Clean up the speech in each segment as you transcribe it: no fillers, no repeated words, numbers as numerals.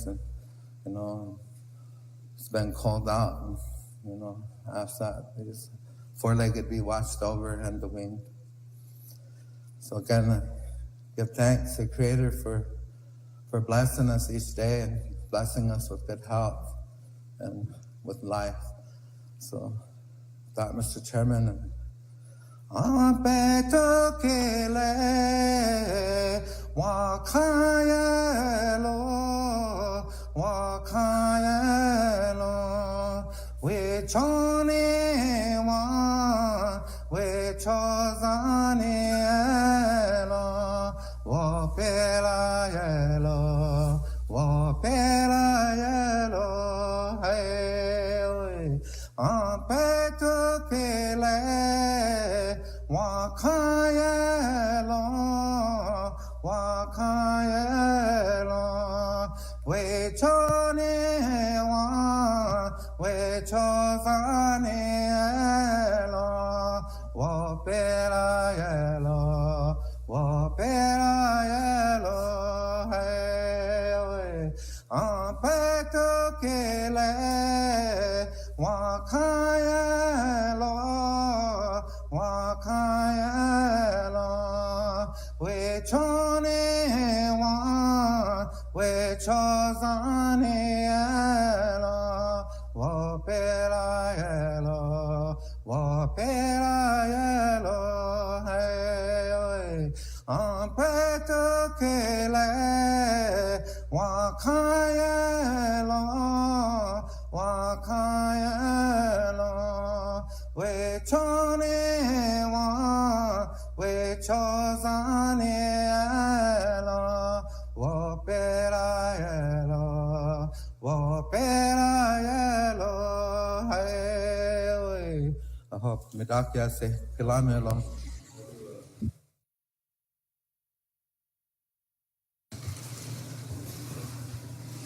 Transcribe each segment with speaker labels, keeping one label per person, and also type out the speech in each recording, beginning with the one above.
Speaker 1: and, it's been called out, asked that these four-legged be watched over and the winged. So again, I give thanks to the Creator for blessing us each day and blessing us with good health and with life. So, with that, Mr. Chairman,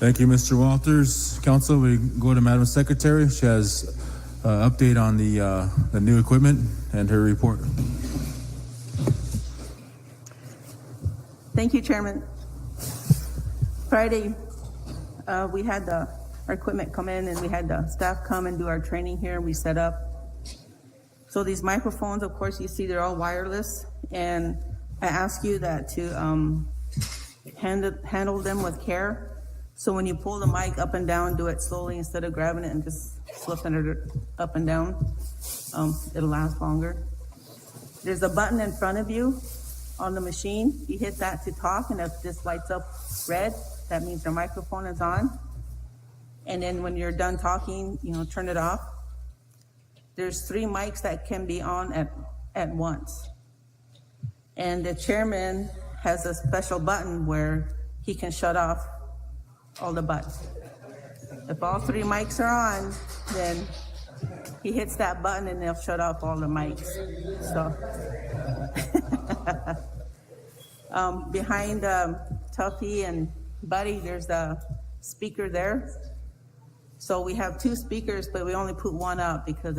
Speaker 2: Thank you, Mr. Walters. Council, we go to Madam Secretary. She has an update on the new equipment and her report.
Speaker 3: Thank you, Chairman. Friday, we had our equipment come in and we had the staff come and do our training here. We set up. So these microphones, of course, you see they're all wireless. And I ask you that to handle them with care. So when you pull the mic up and down, do it slowly instead of grabbing it and just flipping it up and down. It'll last longer. There's a button in front of you on the machine. You hit that to talk, and if this lights up red, that means your microphone is on. And then when you're done talking, turn it off. There's 3 mics that can be on at once. And the chairman has a special button where he can shut off all the buttons. If all 3 mics are on, then he hits that button and they'll shut off all the mics. So behind Tuffy and Buddy, there's a speaker there. So we have 2 speakers, but we only put 1 up because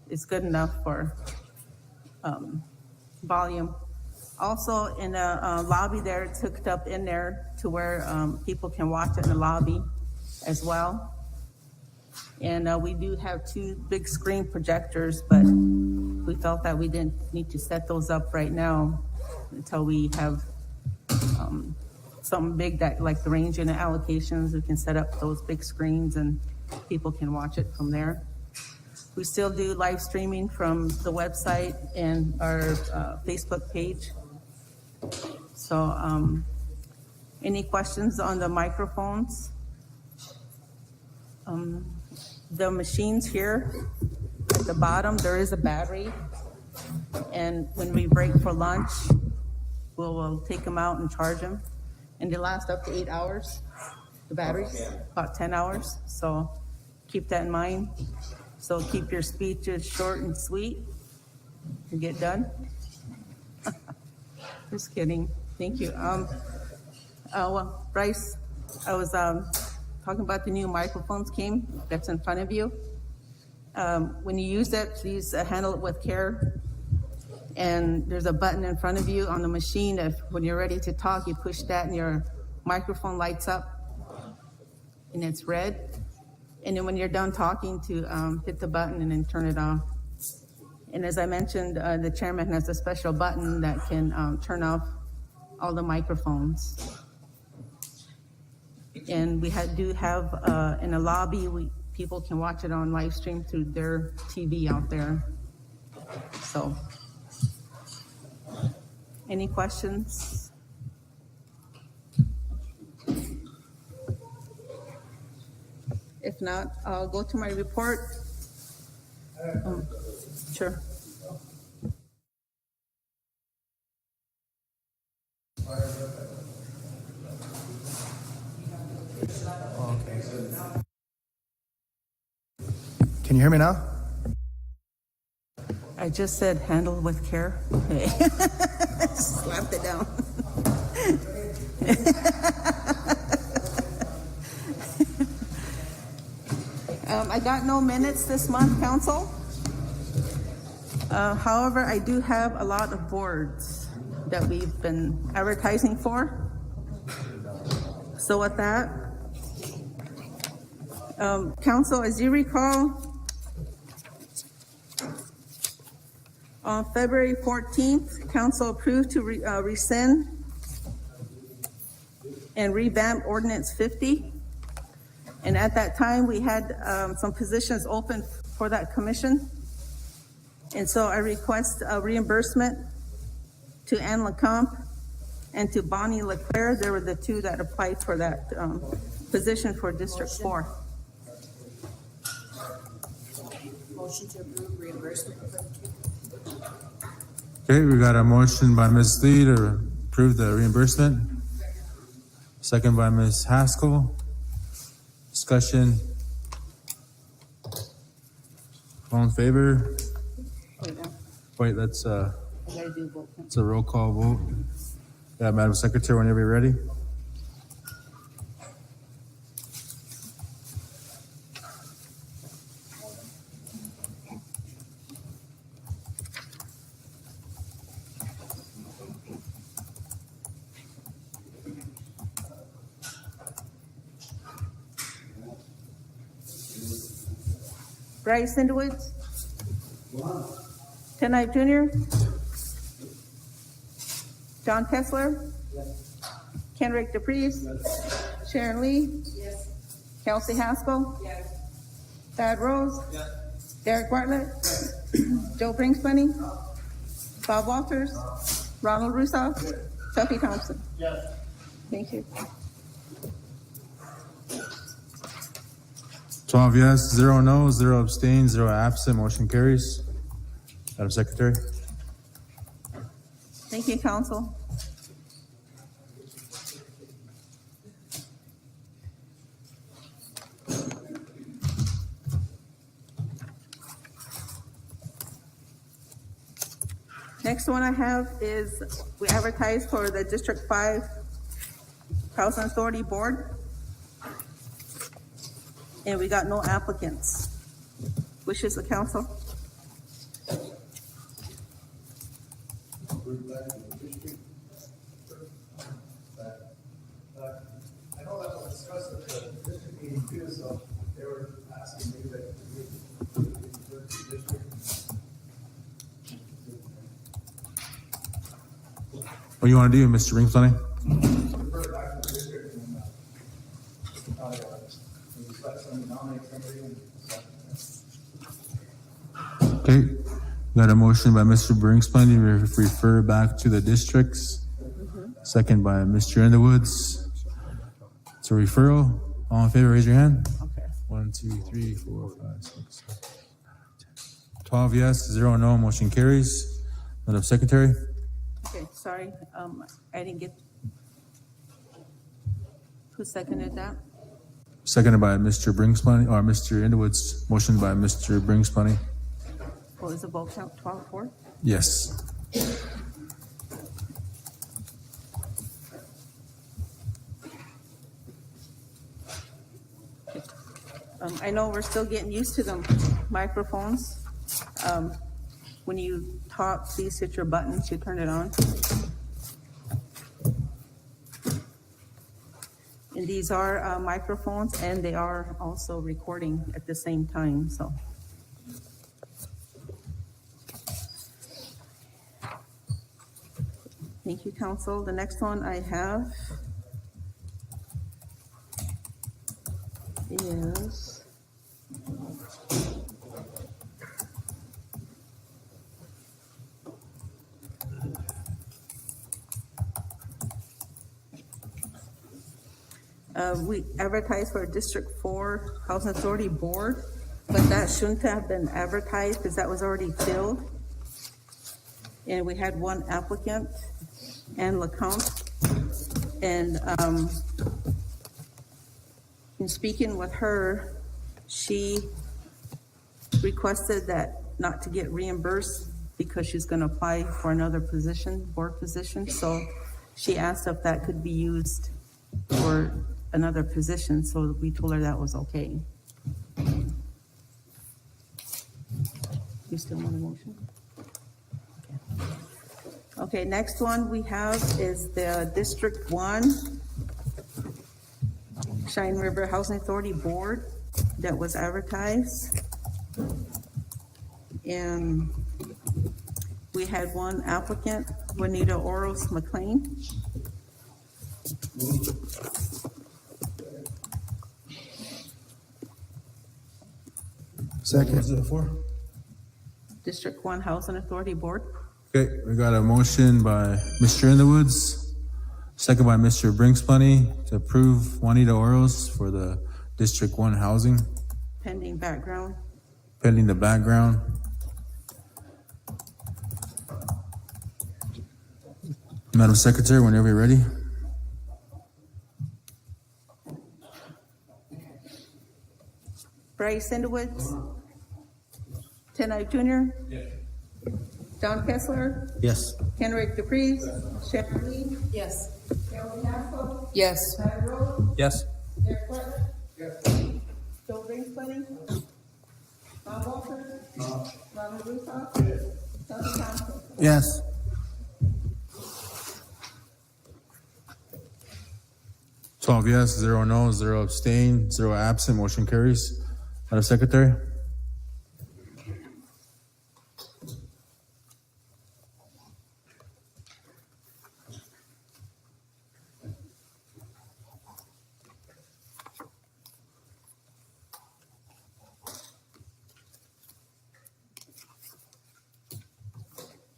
Speaker 3: it's good enough for volume. Also in the lobby there, it's hooked up in there to where people can watch it in the lobby as well. And we do have 2 big screen projectors, but we felt that we didn't need to set those up right now until we have something big that, like the range unit allocations, we can set up those big screens and people can watch it from there. We still do live streaming from the website and our Facebook page. So any questions on the microphones? The machines here at the bottom, there is a battery. And when we break for lunch, we'll take them out and charge them. And they last up to 8 hours, the batteries, about 10 hours. So keep that in mind. So keep your speeches short and sweet and get done. Just kidding. Thank you. Well, Bryce, I was talking about the new microphones that's in front of you. When you use it, please handle it with care. And there's a button in front of you on the machine. If when you're ready to talk, you push that and your microphone lights up. and it's red. And then when you're done talking, to hit the button and then turn it off. And as I mentioned, the chairman has a special button that can turn off all the microphones. And we do have in the lobby, people can watch it on live stream through their TV out there. So, any questions? If not, I'll go to my report. Sure.
Speaker 4: Can you hear me now?
Speaker 3: I just said handle with care. Okay. Slapped it down. I got no minutes this month, council. However, I do have a lot of boards that we've been advertising for. So with that, council, as you recall, on February 14th, council approved to rescind and revamp Ordinance 50. And at that time, we had some positions open for that commission. And so I request a reimbursement to Anne LeComte and to Bonnie Leclerc. They were the two that applied for that position for District 4.
Speaker 5: Motion to approve reimbursement for the
Speaker 2: Okay, we got a motion by Ms. Lee to approve the reimbursement. Second by Ms. Haskell. Discussion. All in favor? Wait, let's
Speaker 3: I gotta do both.
Speaker 2: it's a roll call vote. Yeah, Madam Secretary, whenever you're ready.
Speaker 3: Bryce Sindowitz. Tenai Jr. John Kessler. Kenrick DePreez. Sharon Lee. Kelsey Haskell. Thad Rose. Derek Bartlett. Joe Brinkspany. Bob Walters. Ronald Russo. Sophie Thompson. Thank you.
Speaker 2: 12 yes, 0 no, 0 abstain, 0 absent. Motion carries. Madam Secretary.
Speaker 3: Thank you, council. Next one I have is we advertised for the District 5 Housing Authority Board. And we got no applicants. Wishes of council?
Speaker 4: I know that was discussed at the district meeting too, so they were asking me that we district.
Speaker 2: What do you want to do, Mr. Brinkspany?
Speaker 4: Refer back to the district and, just let somebody nominate somebody and.
Speaker 2: Okay, got a motion by Mr. Brinkspany to refer back to the districts. Second by Mr. Underwoods. It's a referral. All in favor, raise your hand.
Speaker 3: Okay.
Speaker 2: 1, 2, 3, 4, 5, 6, 7, 8, 12 yes, 0 no. Motion carries. Madam Secretary.
Speaker 3: Okay, sorry, I didn't get. Who seconded that?
Speaker 2: Seconded by Mr. Brinkspany, or Mr. Underwoods. Motion by Mr. Brinkspany.
Speaker 3: What was the vote count, 12-4?
Speaker 2: Yes.
Speaker 3: I know we're still getting used to them microphones. When you talk, please hit your buttons to turn it on. And these are microphones, and they are also recording at the same time, so. Thank you, council. The next one I have is we advertised for a District 4 Housing Authority Board, but that shouldn't have been advertised because that was already filled. And we had one applicant, Anne LeCompte. And in speaking with her, she requested that not to get reimbursed because she's gonna apply for another position, board position. So she asked if that could be used for another position, so we told her that was okay. You still want a motion? Okay, next one we have is the District 1 Cheyenne River Housing Authority Board that was advertised. And we had one applicant, Juanita Oros McLean.
Speaker 2: Second. What is it for?
Speaker 3: District 1 Housing Authority Board.
Speaker 2: Okay, we got a motion by Mr. In the Woods, second by Mr. Brinksplenny to approve Juanita Oros for the District 1 Housing,
Speaker 3: Pending background.
Speaker 2: pending the background. Madam Secretary, whenever you're ready.
Speaker 3: Bryce Sendowitz. Tenai Jr. Don Kessler.
Speaker 1: Yes.
Speaker 3: Henrik DePreez. Sharon Lee.
Speaker 5: Yes.
Speaker 3: Carol Castle.
Speaker 5: Yes.
Speaker 3: Tyler Rose.
Speaker 2: Yes.
Speaker 3: Derek Butler. Joe Brinksplenny. Bob Walker. Ronald Russo. Chelsea Thompson.
Speaker 1: Yes.
Speaker 2: Twelve yes, 0 no, 0 abstain, 0 absent, motion carries. Madam Secretary?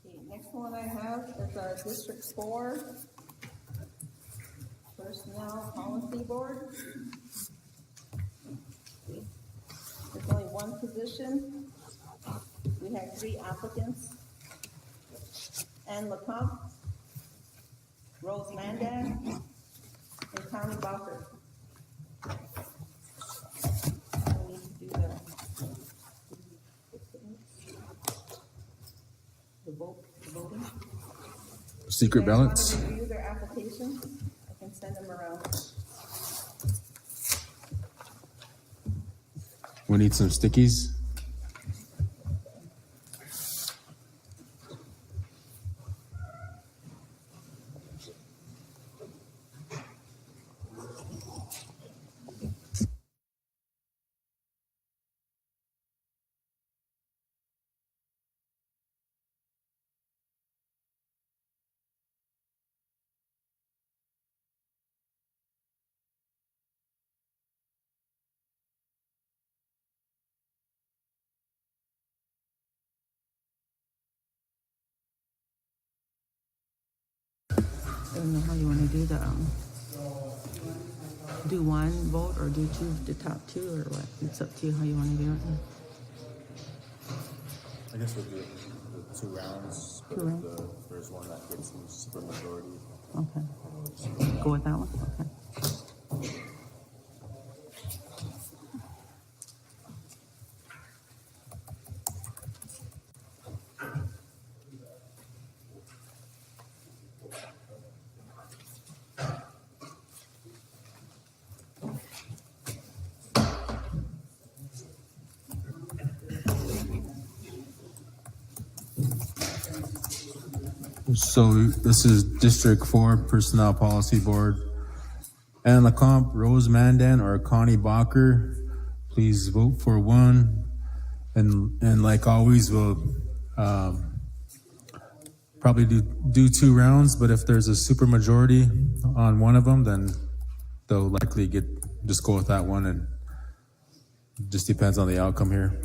Speaker 3: Okay, next one I have is District 4 Personnel Policy Board. There's only one position. We had 3 applicants. Anne LeCompte, Rose Mandan, and Tommy Bowker. We need to do the voting.
Speaker 2: Secret ballots?
Speaker 3: If you guys want to review their application, I can send them around.
Speaker 2: We need some stickies.
Speaker 3: I don't know how you want to do the, do one vote or do two, the top 2 or what? It's up to you how you want to do it.
Speaker 2: I guess we'll do it the 2 rounds,
Speaker 3: but 2 rounds.
Speaker 2: The first one that gets the super majority.
Speaker 3: Okay. Go with that one? Okay.
Speaker 2: So this is District 4 Personnel Policy Board. Ann LeCompte, Rose Mandan, or Connie Bacher. Please vote for one. And like always, we'll probably do 2 rounds, but if there's a super majority on one of them, then they'll likely just go with that one, and it just depends on the outcome here.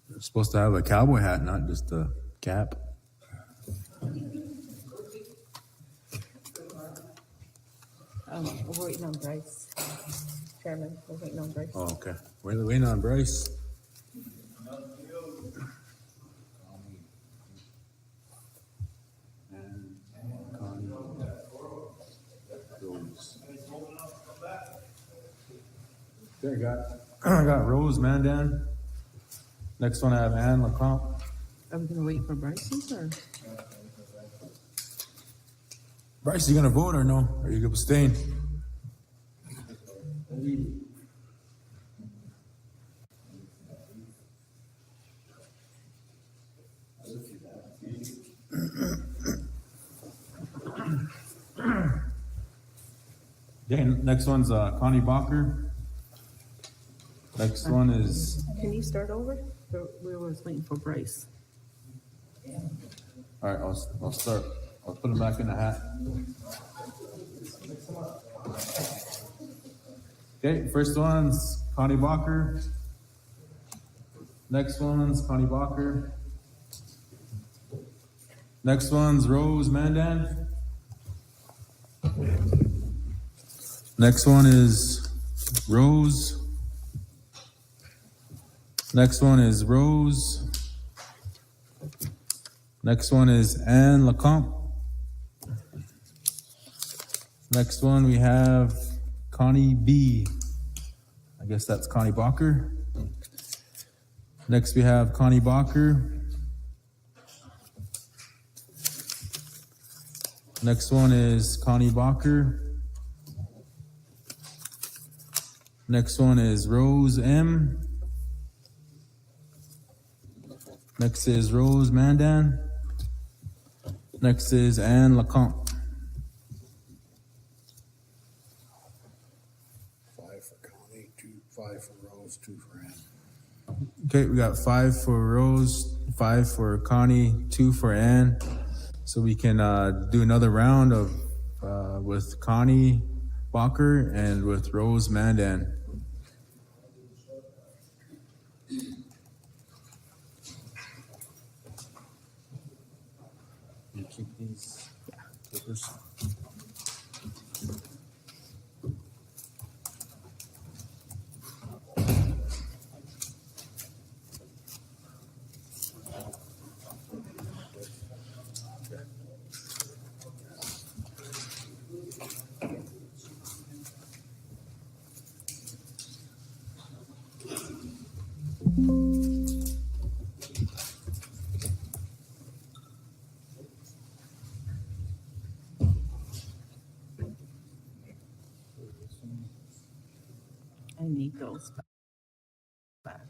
Speaker 2: You're supposed to have a cowboy hat, not just a cap.
Speaker 5: We're waiting on Bryce. Chairman, we're waiting on Bryce.
Speaker 2: Oh, okay. We're waiting on Bryce. Okay, I got Rose Mandan. Next one I have Ann LeCompte.
Speaker 3: Are we gonna wait for Bryce's or?
Speaker 2: Bryce, you gonna vote or no? Or you gonna abstain? Okay, next one's Connie Bacher. Next one is,
Speaker 3: Can you start over? We were waiting for Bryce.
Speaker 2: all right, I'll start. I'll put him back in the hat. Okay, first one's Connie Bacher. Next one's Connie Bacher. Next one's Rose Mandan. Next one is Rose. Next one is Rose. Next one is Ann LeCompte. Next one we have Connie B. I guess that's Connie Bacher. Next we have Connie Bacher. Next one is Connie Bacher. Next one is Rose M. Next is Rose Mandan. Next is Ann LeCompte.
Speaker 6: 5 for Connie, 5 for Rose, 2 for Ann.
Speaker 2: Okay, we got 5 for Rose, 5 for Connie, 2 for Ann. So we can do another round of with Connie Bacher and with Rose Mandan. You keep these papers.
Speaker 3: I need those back.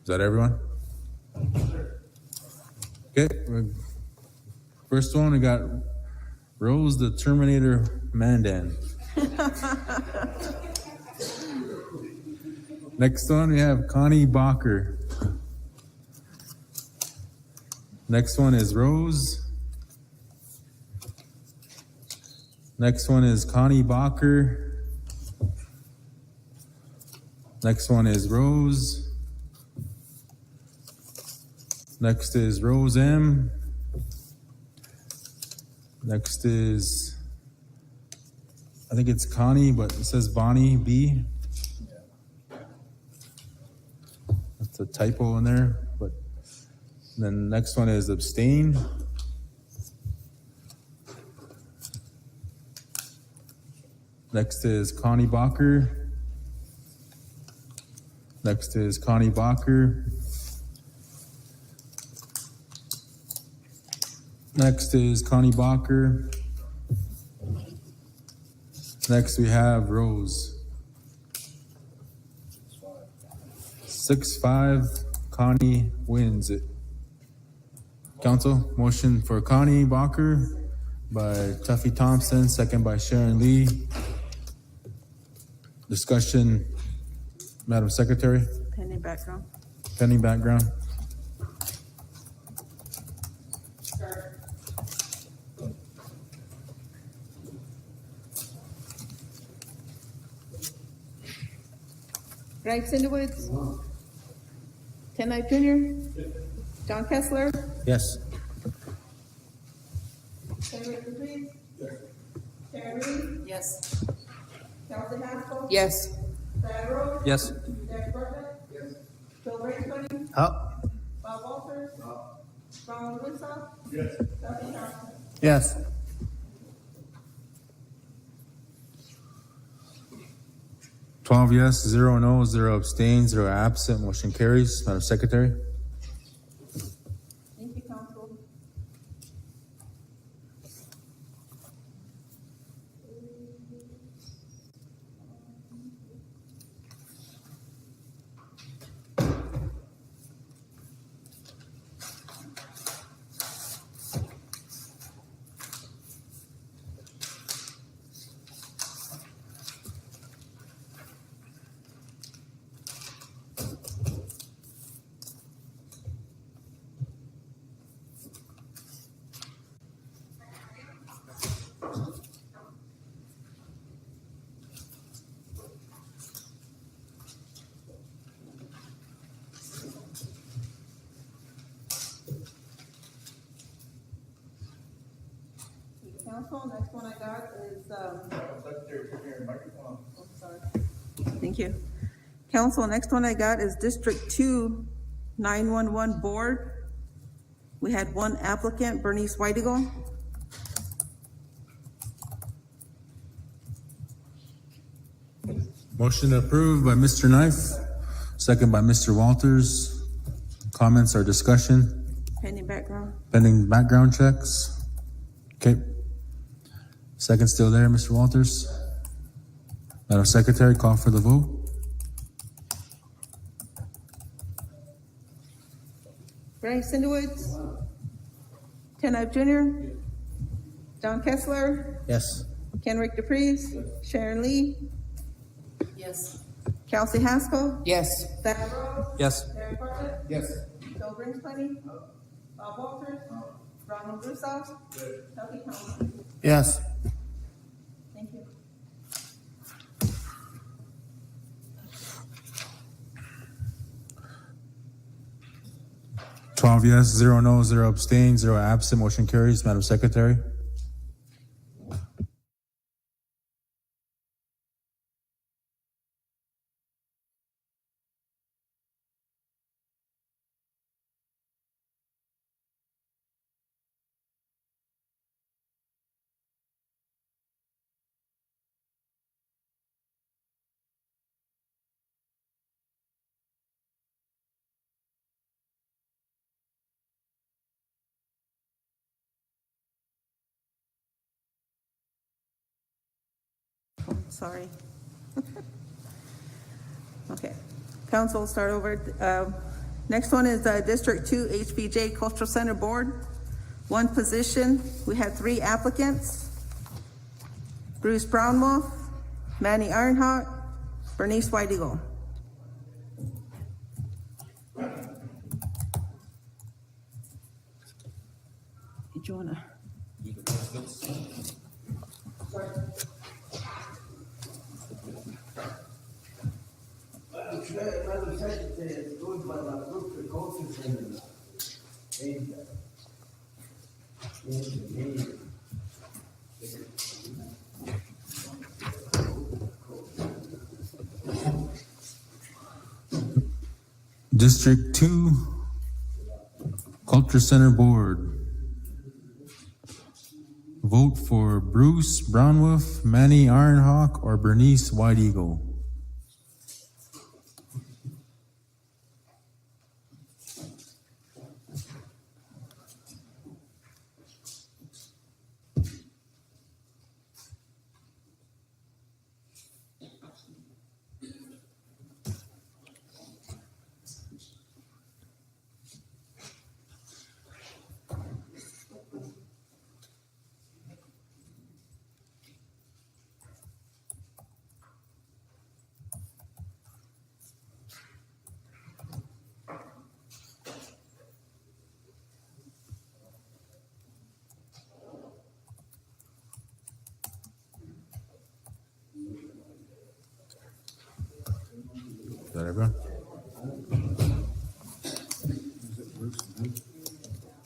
Speaker 2: Is that everyone? Okay. First one, we got Rose the Terminator Mandan. Next one, we have Connie Bacher. Next one is Rose. Next one is Connie Bacher. Next one is Rose. Next is Rose M. Next is, I think it's Connie, but it says Bonnie B. That's a typo in there, but then next one is abstain. Next is Connie Bacher. Next is Connie Bacher. Next is Connie Bacher. Next we have Rose. 6-5, Connie wins it. Council, motion for Connie Bacher by Tuffy Thompson, second by Sharon Lee. Discussion, Madam Secretary,
Speaker 3: Pending background.
Speaker 2: pending background.
Speaker 3: Bryce in the Woods. Ken Knight Jr. John Kessler.
Speaker 2: Yes.
Speaker 3: Henry Reed. Sharon Lee.
Speaker 5: Yes.
Speaker 3: Kelsey Haskell.
Speaker 5: Yes.
Speaker 3: Diana Rose.
Speaker 2: Yes.
Speaker 3: Derek Bartlett.
Speaker 4: Yes.
Speaker 3: Bill Raycliffe.
Speaker 1: Up.
Speaker 3: Bob Walters. Ronald Woodstock.
Speaker 4: Yes.
Speaker 3: Duffy Johnson.
Speaker 1: Yes.
Speaker 2: Twelve yes, 0 no, 0 abstain, 0 absent, motion carries. Madam Secretary.
Speaker 3: Thank you, Council. Council, next one I got is, oh, sorry. Thank you. Council, next one I got is District 2 911 Board. We had one applicant, Bernice Whitego.
Speaker 2: Motion approved by Mr. Knife, second by Mr. Walters. Comments or discussion?
Speaker 3: Pending background.
Speaker 2: Pending background checks. Okay. Second still there, Mr. Walters. Madam Secretary, call for the vote.
Speaker 3: Bryce in the Woods. Ken Knight Jr. John Kessler.
Speaker 1: Yes.
Speaker 3: Kenrick DePreez. Sharon Lee.
Speaker 5: Yes.
Speaker 3: Kelsey Haskell.
Speaker 5: Yes.
Speaker 3: Diana Rose.
Speaker 2: Yes.
Speaker 3: Derek Bartlett.
Speaker 4: Yes.
Speaker 3: Bill Brinksplenny. Bob Walters. Ronald Woodstock. Duffy Johnson.
Speaker 1: Yes.
Speaker 3: Thank you.
Speaker 2: Twelve yes, 0 no, 0 abstain, 0 absent, motion carries. Madam Secretary.
Speaker 3: Sorry. Okay. Council, start over. Next one is District 2 HBJ Cultural Center Board. One position, we had 3 applicants. Bruce Brownwolf, Manny Ironhawk, Bernice White Eagle. Did you wanna?
Speaker 7: Madam Secretary, it's good, but I look the coaches in
Speaker 2: District 2 Culture Center Board. Vote for Bruce Brownwolf, Manny Ironhawk, or Bernice White Eagle. Is that everyone?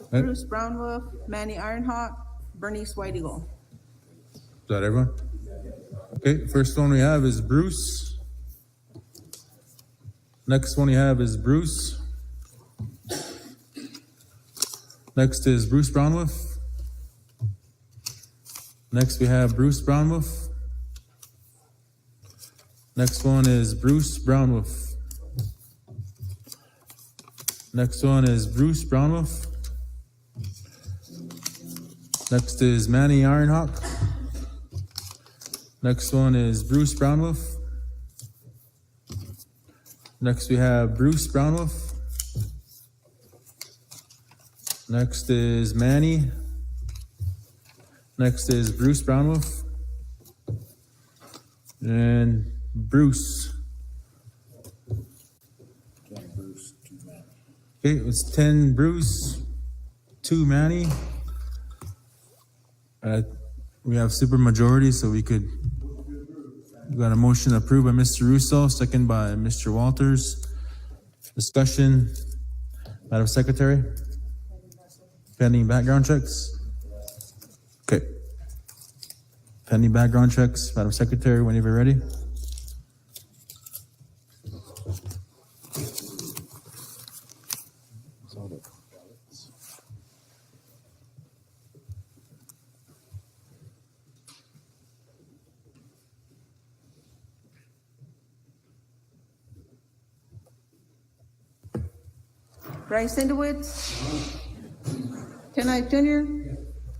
Speaker 3: Bruce Brownwolf, Manny Ironhawk, Bernice White Eagle.
Speaker 2: Is that everyone? Okay, first one we have is Bruce. Next one we have is Bruce. Next is Bruce Brownwolf. Next we have Bruce Brownwolf. Next one is Bruce Brownwolf. Next one is Bruce Brownwolf. Next is Manny Ironhawk. Next one is Bruce Brownwolf. Next we have Bruce Brownwolf. Next is Manny. Next is Bruce Brownwolf. And Bruce.
Speaker 6: Bruce, 2 Manny.
Speaker 2: Okay, it was 10 Bruce, 2 Manny. We have super majority, so we got a motion approved by Mr. Russo, second by Mr. Walters. Discussion, Madam Secretary? Pending background checks? Okay. Pending background checks, Madam Secretary, whenever you're ready.
Speaker 3: Bryce Sindowitz, Ken Knight Jr.,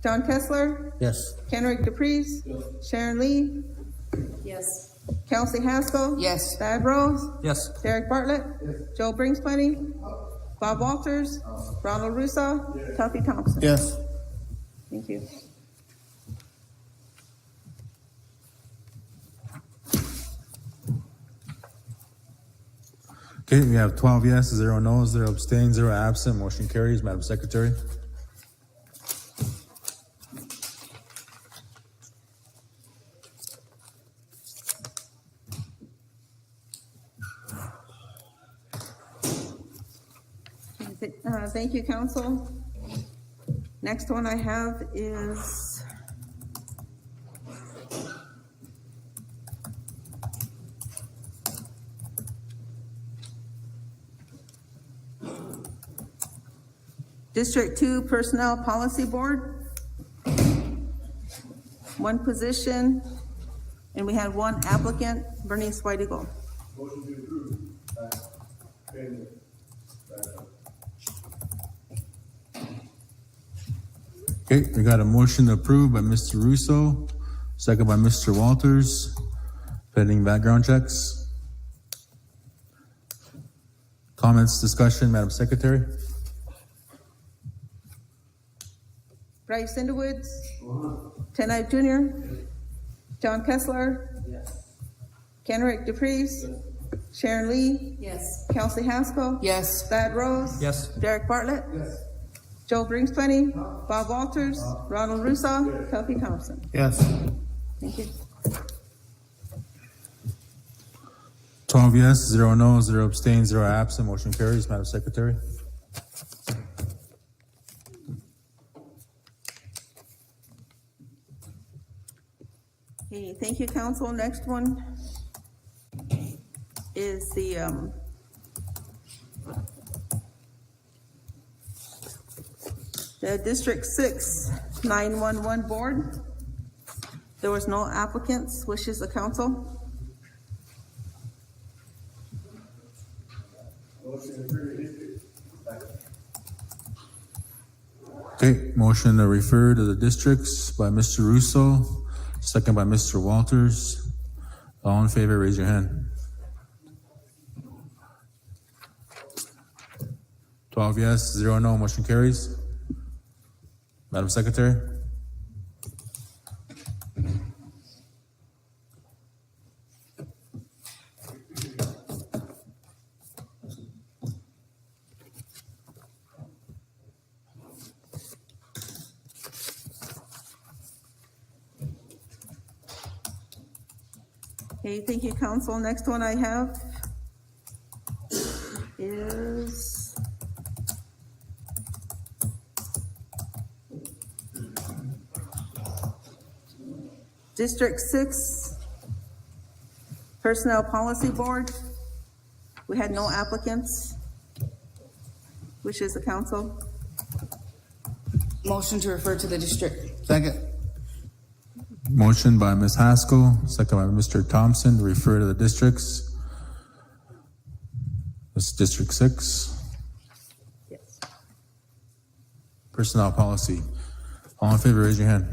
Speaker 3: John Kessler,
Speaker 6: Yes.
Speaker 3: Kenrick DePreez, Sharon Lee,
Speaker 5: Yes.
Speaker 3: Kelsey Haskell.
Speaker 5: Yes.
Speaker 3: Thad Rose,
Speaker 8: Yes.
Speaker 3: Derek Bartlett, Joe Bringsmoney, Bob Walters, Ronald Russo, Tuffy Thompson.
Speaker 6: Yes.
Speaker 3: Thank you.
Speaker 2: Okay, we have 12 yeses, 0 noes, 0 abstains, 0 absent. Motion carries, Madam Secretary.
Speaker 3: Thank you, council. Next one I have is District 2 Personnel Policy Board. One position, and we had 1 applicant, Bernice White Eagle.
Speaker 4: Motion to approve. Pending.
Speaker 2: Okay, we got a motion approved by Mr. Russo, second by Mr. Walters, pending background checks. Comments, discussion, Madam Secretary?
Speaker 3: Bryce Underwoods. Tenai Junior. John Kessler. Kenrick DePreez. Sharon Lee.
Speaker 5: Yes.
Speaker 3: Kelsey Haskell.
Speaker 5: Yes.
Speaker 3: Thad Rose.
Speaker 8: Yes.
Speaker 3: Derek Bartlett. Joe Brinksplenny. Bob Walters. Ronald Russo. Tuffy Thompson.
Speaker 8: Yes.
Speaker 3: Thank you.
Speaker 2: 12 yes, 0 no, 0 abstain, 0 absent. Motion carries. Madam Secretary?
Speaker 3: Okay, thank you, council. Next one is the District 6 911 Board. There was no applicants. Wishes the council?
Speaker 2: Okay, motion to refer to the districts by Mr. Russo, second by Mr. Walters. All in favor, raise your hand. 12 yes, 0 no, motion carries. Madam Secretary?
Speaker 3: Okay, thank you, council. Next one I have is District 6 Personnel Policy Board. We had no applicants. Wishes the council?
Speaker 5: Motion to refer to the district.
Speaker 1: Second.
Speaker 2: Motion by Ms. Haskell, second by Mr. Thompson to refer to the districts. This is District 6.
Speaker 3: Yes.
Speaker 2: Personnel policy. All in favor, raise your hand.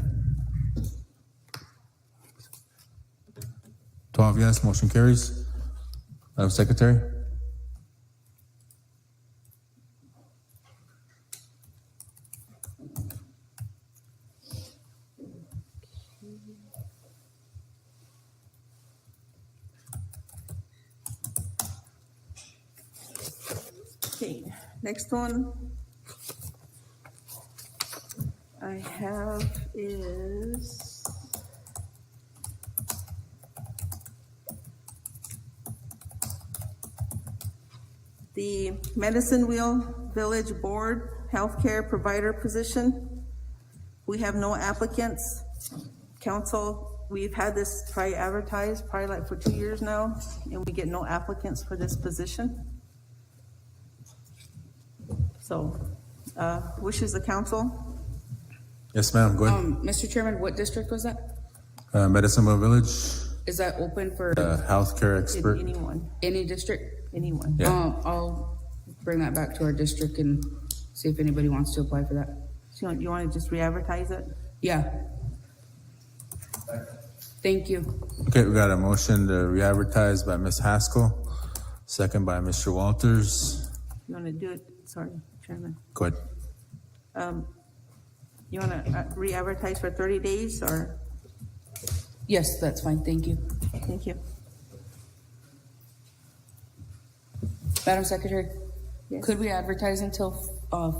Speaker 2: 12 yes, motion carries. Madam Secretary?
Speaker 3: Okay, next one I have is the Medicine Wheel Village Board Healthcare Provider position. We have no applicants. Council, we've had this probably advertised probably like for 2 years now, and we get no applicants for this position. So, wishes the council?
Speaker 2: Yes, ma'am, go ahead.
Speaker 5: Mr. Chairman, what district was that?
Speaker 2: Medicineville Village,
Speaker 5: Is that open for
Speaker 2: healthcare expert.
Speaker 3: Anyone,
Speaker 5: any district?
Speaker 3: anyone.
Speaker 2: Yeah.
Speaker 5: I'll bring that back to our district and see if anybody wants to apply for that.
Speaker 3: So you want to just re-advertise it?
Speaker 5: Yeah. Thank you.
Speaker 2: Okay, we got a motion to re-advertise by Ms. Haskell, second by Mr. Walters.
Speaker 3: You want to do it? Sorry, Chairman.
Speaker 2: Go ahead.
Speaker 3: You want to re-advertise for 30 days or?
Speaker 5: Yes, that's fine. Thank you.
Speaker 3: Thank you.
Speaker 5: Madam Secretary,
Speaker 3: Yes.
Speaker 5: could we advertise until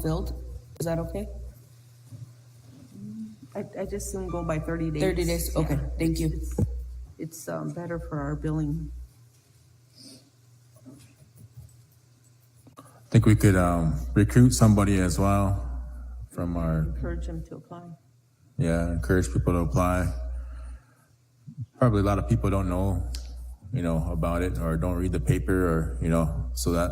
Speaker 5: filled? Is that okay?
Speaker 3: I just assume go by 30 days.
Speaker 5: 30 days? Okay, thank you.
Speaker 3: It's better for our billing.
Speaker 2: I think we could recruit somebody as well from our,
Speaker 3: Encourage them to apply.
Speaker 2: encourage people to apply. Probably a lot of people don't know, about it or don't read the paper or, so that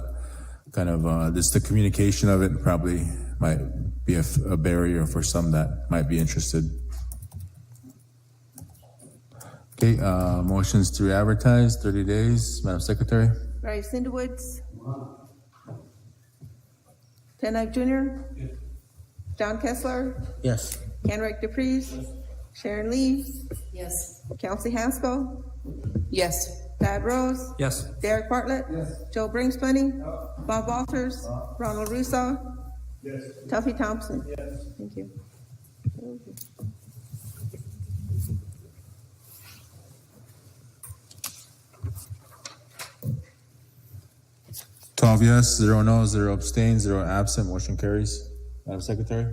Speaker 2: kind of, just the communication of it probably might be a barrier for some that might be interested. Okay, motions to re-advertise, 30 days. Madam Secretary?
Speaker 3: Right, Cinderwoods. Tenai Junior. John Kessler.
Speaker 8: Yes.
Speaker 3: Kenrick DePreez. Sharon Lee.
Speaker 5: Yes.
Speaker 3: Kelsey Haskell.
Speaker 5: Yes.
Speaker 3: Thad Rose,
Speaker 8: Yes.
Speaker 3: Derek Bartlett, Joe Brinksplenny, Bob Walters, Ronald Russo,
Speaker 4: Yes.
Speaker 3: Tuffy Thompson. Thank you.
Speaker 2: 12 yes, 0 no, 0 abstain, 0 absent, motion carries. Madam Secretary?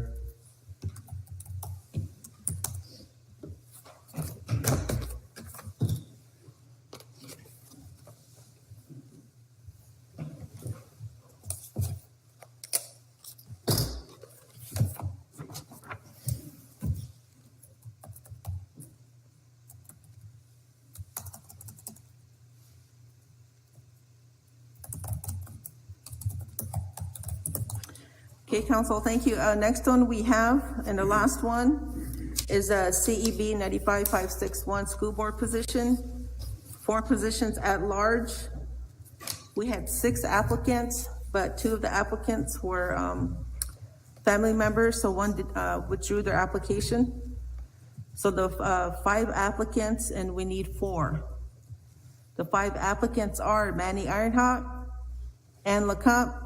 Speaker 3: Okay, council, thank you. Next one we have, and the last one, is CEB 95561 school board position. 4 positions at large. We had 6 applicants, but 2 of the applicants were family members, so 1 withdrew their application. So the 5 applicants, and we need 4. The 5 applicants are Manny Ironhawk, Ann LeCompte,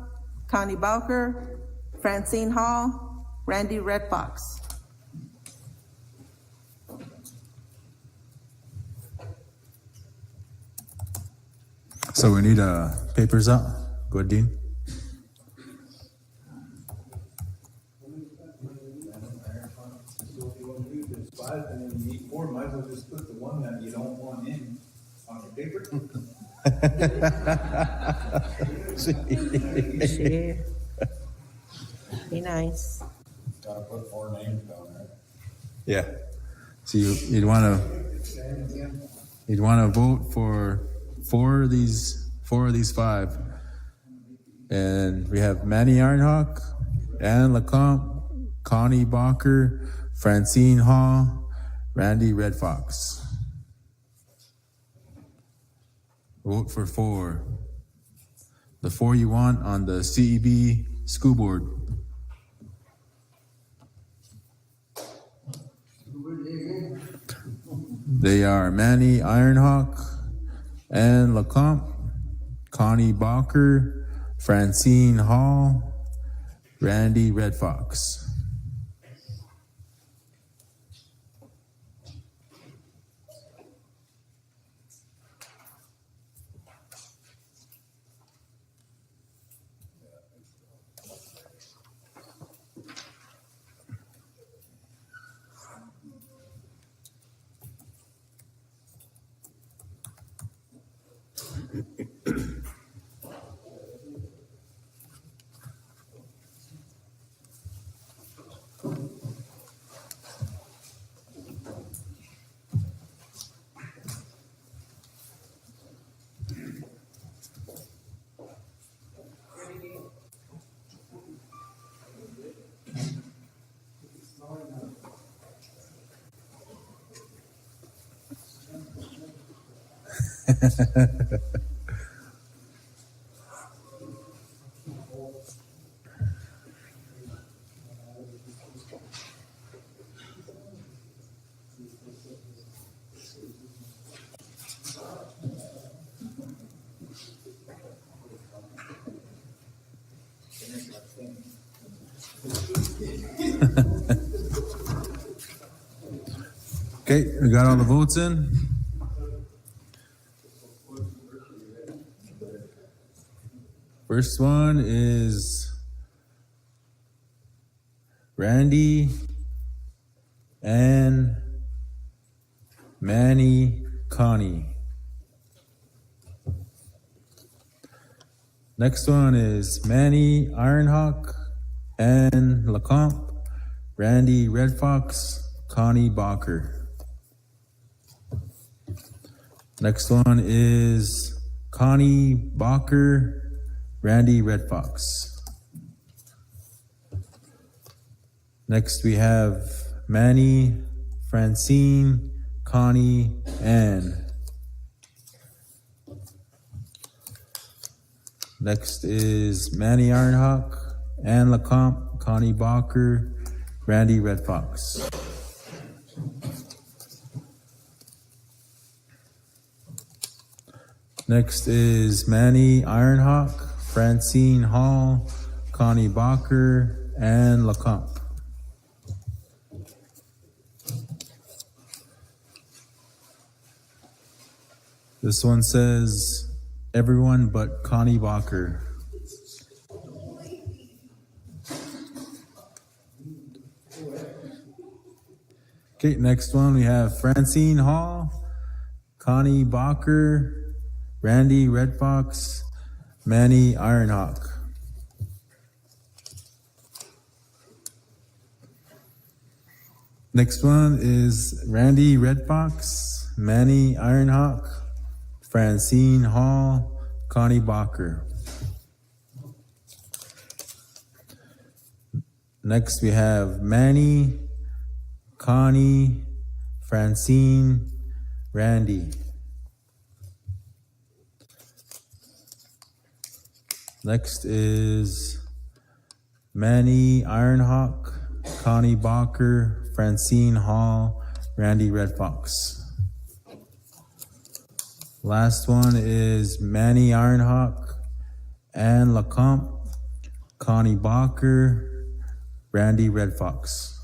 Speaker 3: Connie Bowker, Francine Hall, Randy Redfox.
Speaker 2: So we need papers out. Go ahead, Dean.
Speaker 9: So if you want to do this 5 and then you need 4, might as well just put the one that you don't want in on your paper.
Speaker 3: Shit. Be nice.
Speaker 6: Gotta put 4 names down there.
Speaker 2: Yeah. So you'd want to vote for 4 of these 5, and we have Manny Ironhawk, Ann LeCompte, Connie Bowker, Francine Hall, Randy Redfox. Vote for 4. The 4 you want on the CEB school board. They are Manny Ironhawk, Ann LeCompte, Connie Bowker, Francine Hall, Randy Redfox. Okay, we got all the votes in. First one is Randy and Manny Connie. Next one is Manny Ironhawk and LeCompte, Randy Redfox, Connie Bowker. Next one is Connie Bowker, Randy Redfox. Next we have Manny, Francine, Connie, Ann. Next is Manny Ironhawk, Ann LeCompte, Connie Bowker, Randy Redfox. Next is Manny Ironhawk, Francine Hall, Connie Bacher, and LeComp. This one says everyone but Connie Bacher. Okay, next one we have Francine Hall, Connie Bacher, Randy Red Fox, Manny Ironhawk. Next one is Randy Red Fox, Manny Ironhawk, Francine Hall, Connie Bacher. Next we have Manny, Connie, Francine, Randy. Next is Manny Ironhawk, Connie Bacher, Francine Hall, Randy Red Fox. Last one is Manny Ironhawk, Ann LeComp, Connie Bacher, Randy Red Fox.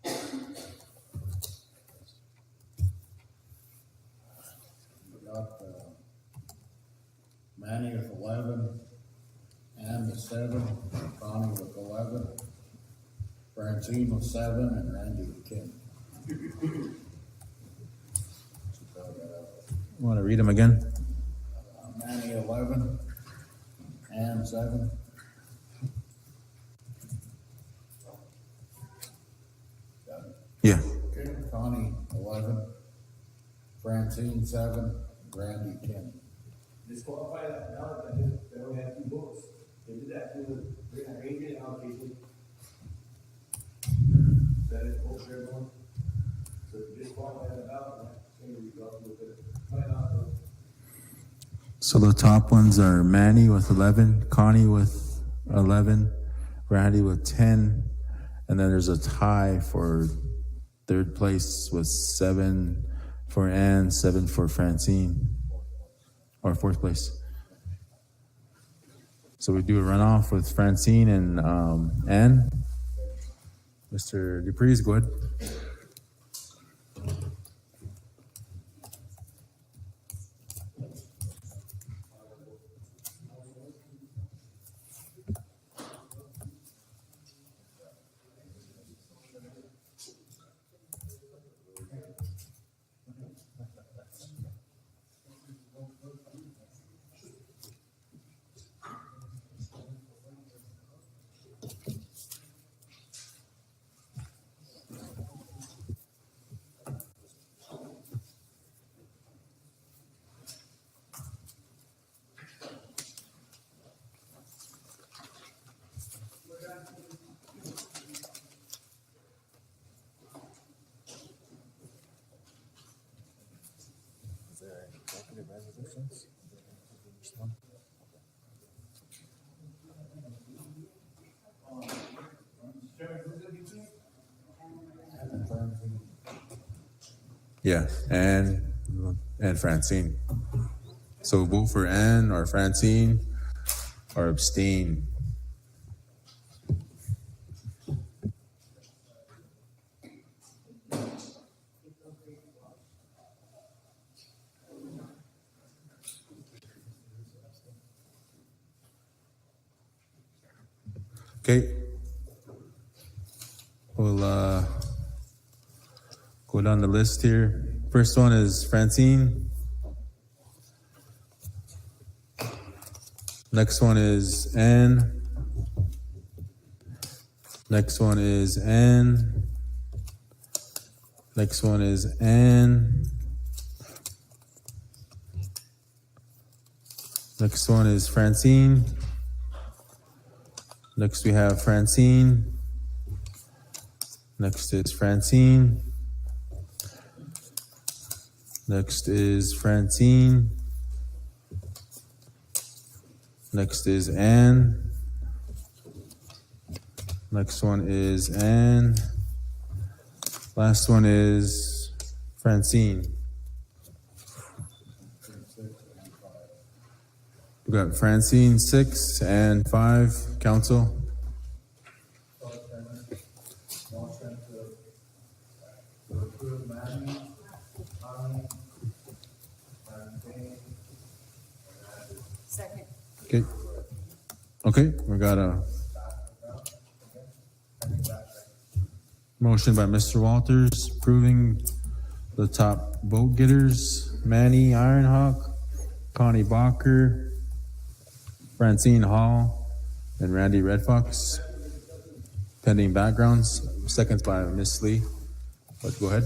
Speaker 6: We got Manny with 11, Ann with 7, Connie with 11, Francine with 7, and Randy with 10.
Speaker 2: Want to read them again?
Speaker 6: Manny 11, Ann 7. Got it.
Speaker 2: Yeah.
Speaker 6: Okay, Connie 11, Francine 7, Randy 10.
Speaker 7: Disqualify that ballot, that is, they only have 2 votes. They did that to the, agent allocation. That is vote for everyone. So if you disqualify that ballot, same result with it. Might not,
Speaker 2: So the top ones are Manny with 11, Connie with 11, Randy with 10, and then there's a tie for third place with 7 for Ann, 7 for Francine, or fourth place. So we do a runoff with Francine and Ann. Mr. Dupree's good. Yeah, and Francine. So vote for Ann or Francine or abstain. Okay. We'll go down the list here. First one is Francine. Next one is Ann. Next one is Ann. Next one is Ann. Next one is Francine. Next we have Francine. Next is Francine. Next is Francine. Next is Ann. Next one is Ann. Last one is Francine. We got Francine 6 and 5. Council.
Speaker 9: Motion to approve Manny, Tommy, Francine,
Speaker 5: Second.
Speaker 2: Okay. Okay, we got a motion by Mr. Walters approving the top vote getters: Manny Ironhawk, Connie Bacher, Francine Hall, and Randy Red Fox. Pending backgrounds. Seconds by Miss Lee. But go ahead.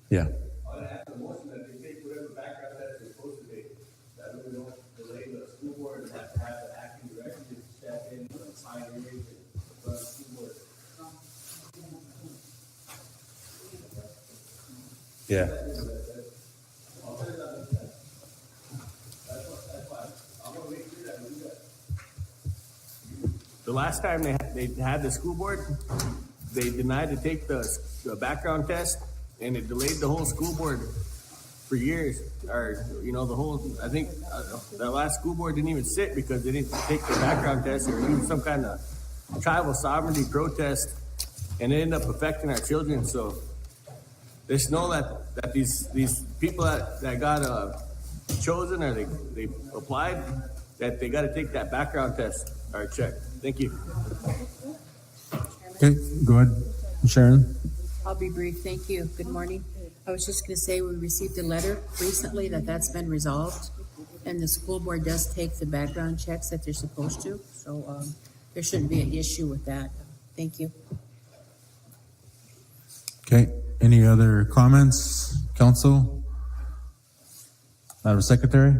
Speaker 2: Yeah.
Speaker 7: I would have the motion that they take whatever background test they're supposed to take. That way we don't delay the school board and have to have the acting director just step in and sign everything for the school board.
Speaker 2: Yeah.
Speaker 7: The last time they had the school board, they denied to take the background test, and it delayed the whole school board for years. Or, you know, the whole, I think, the last school board didn't even sit because they didn't take the background test. They were doing some kind of tribal sovereignty protest, and it ended up affecting our children. So just know that these people that got chosen or they applied, that they got to take that background test or check. Thank you.
Speaker 2: Okay, go ahead, Sharon.
Speaker 8: I'll be brief. Thank you. Good morning. I was just going to say we received a letter recently that's been resolved, and the school board does take the background checks that they're supposed to. So there shouldn't be an issue with that. Thank you.
Speaker 2: Okay, any other comments, council? Madam Secretary?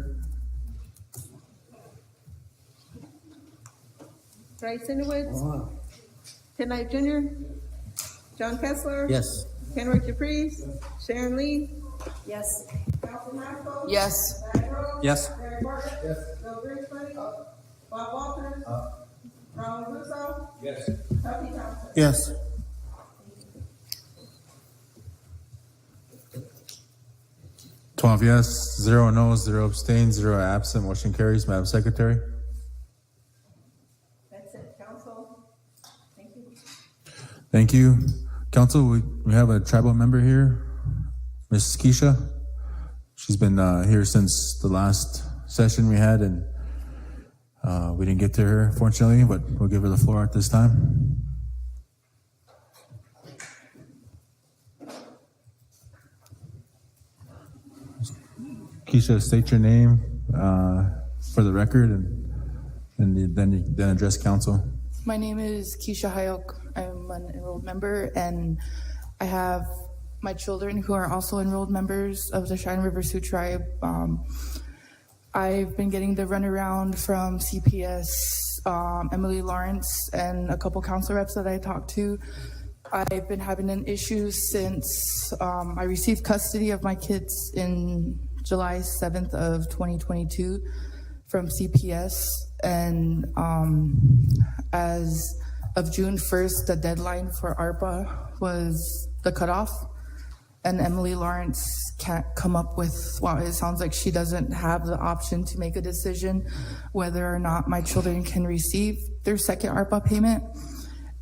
Speaker 3: Bryce Underwood, Ted Knight Jr., John Kessler.
Speaker 1: Yes.
Speaker 3: Kenrick DePreez, Sharon Lee,
Speaker 8: Yes.
Speaker 3: Malcolm Maxwell.
Speaker 5: Yes.
Speaker 3: Diane Rose.
Speaker 1: Yes.
Speaker 3: Barry Bartlett. Bill Grinspan. Bob Walters. Ronald Russo.
Speaker 7: Yes.
Speaker 3: Tuffy Thompson.
Speaker 1: Yes.
Speaker 2: Twelve yes, 0 no's, 0 abstains, 0 absent. Motion carries. Madam Secretary?
Speaker 3: That's it, council. Thank you.
Speaker 2: Thank you. Council, we have a tribal member here, Mrs. Keisha. She's been here since the last session we had, and we didn't get to her, fortunately, but we'll give her the floor at this time. Keisha, state your name for the record, and then address council.
Speaker 10: My name is Keisha Hayok. I'm an enrolled member, and I have my children who are also enrolled members of the Cheyenne River Sioux Tribe. I've been getting the runaround from CPS, Emily Lawrence, and a couple council reps that I talked to. I've been having an issue since I received custody of my kids in July 7th of 2022 from CPS, and as of June 1st, the deadline for ARPA was the cutoff, and Emily Lawrence can't come up with, well, it sounds like she doesn't have the option to make a decision whether or not my children can receive their second ARPA payment.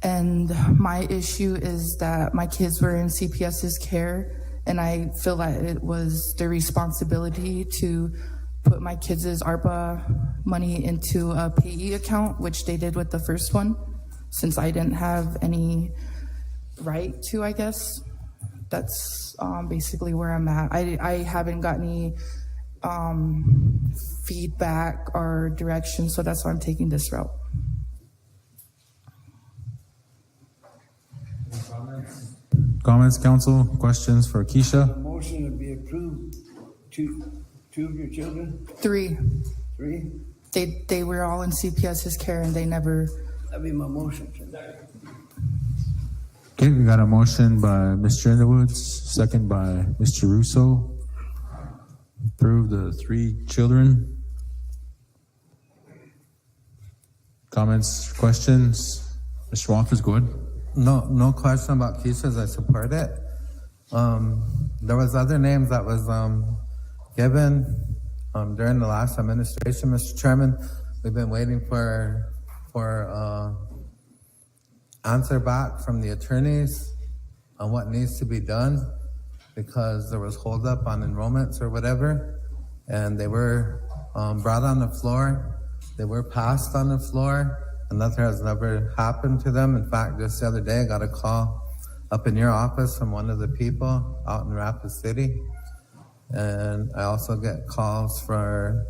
Speaker 10: And my issue is that my kids were in CPS's care, and I feel that it was their responsibility to put my kids' ARPA money into a payee account, which they did with the first one, since I didn't have any right to, I guess. That's basically where I'm at. I haven't got any feedback or direction, so that's why I'm taking this route.
Speaker 2: Comments, council, questions for Keisha?
Speaker 7: Motion to be approved, two of your children,
Speaker 10: 3,
Speaker 7: three?
Speaker 10: they were all in CPS's care, and they never.
Speaker 7: That'd be my motion.
Speaker 2: Okay, we got a motion by Mr. Underwoods, second by Mr. Russo. Approve the 3 children. Comments, questions? Mr. Walters, go ahead.
Speaker 1: No question about Keisha's. I support it. There was other names that was given during the last administration, Mr. Chairman. We've been waiting for answer back from the attorneys on what needs to be done because there was holdup on enrollments or whatever, and they were brought on the floor. They were passed on the floor, and nothing has never happened to them. In fact, just the other day, I got a call up in your office from one of the people out in Rapid City. And I also get calls for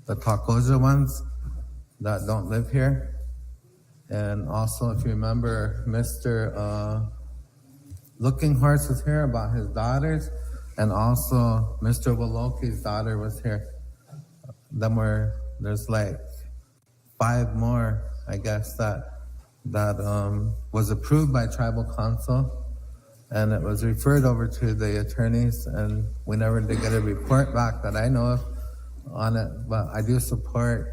Speaker 1: the Tacoja ones that don't live here. And also, if you remember, Mr. Looking Horse was here about his daughters, and also Mr. Woloki's daughter was here. There's like 5 more, I guess, that was approved by tribal council. And it was referred over to the attorneys, and we never did get a report back that I know of on it. But I do support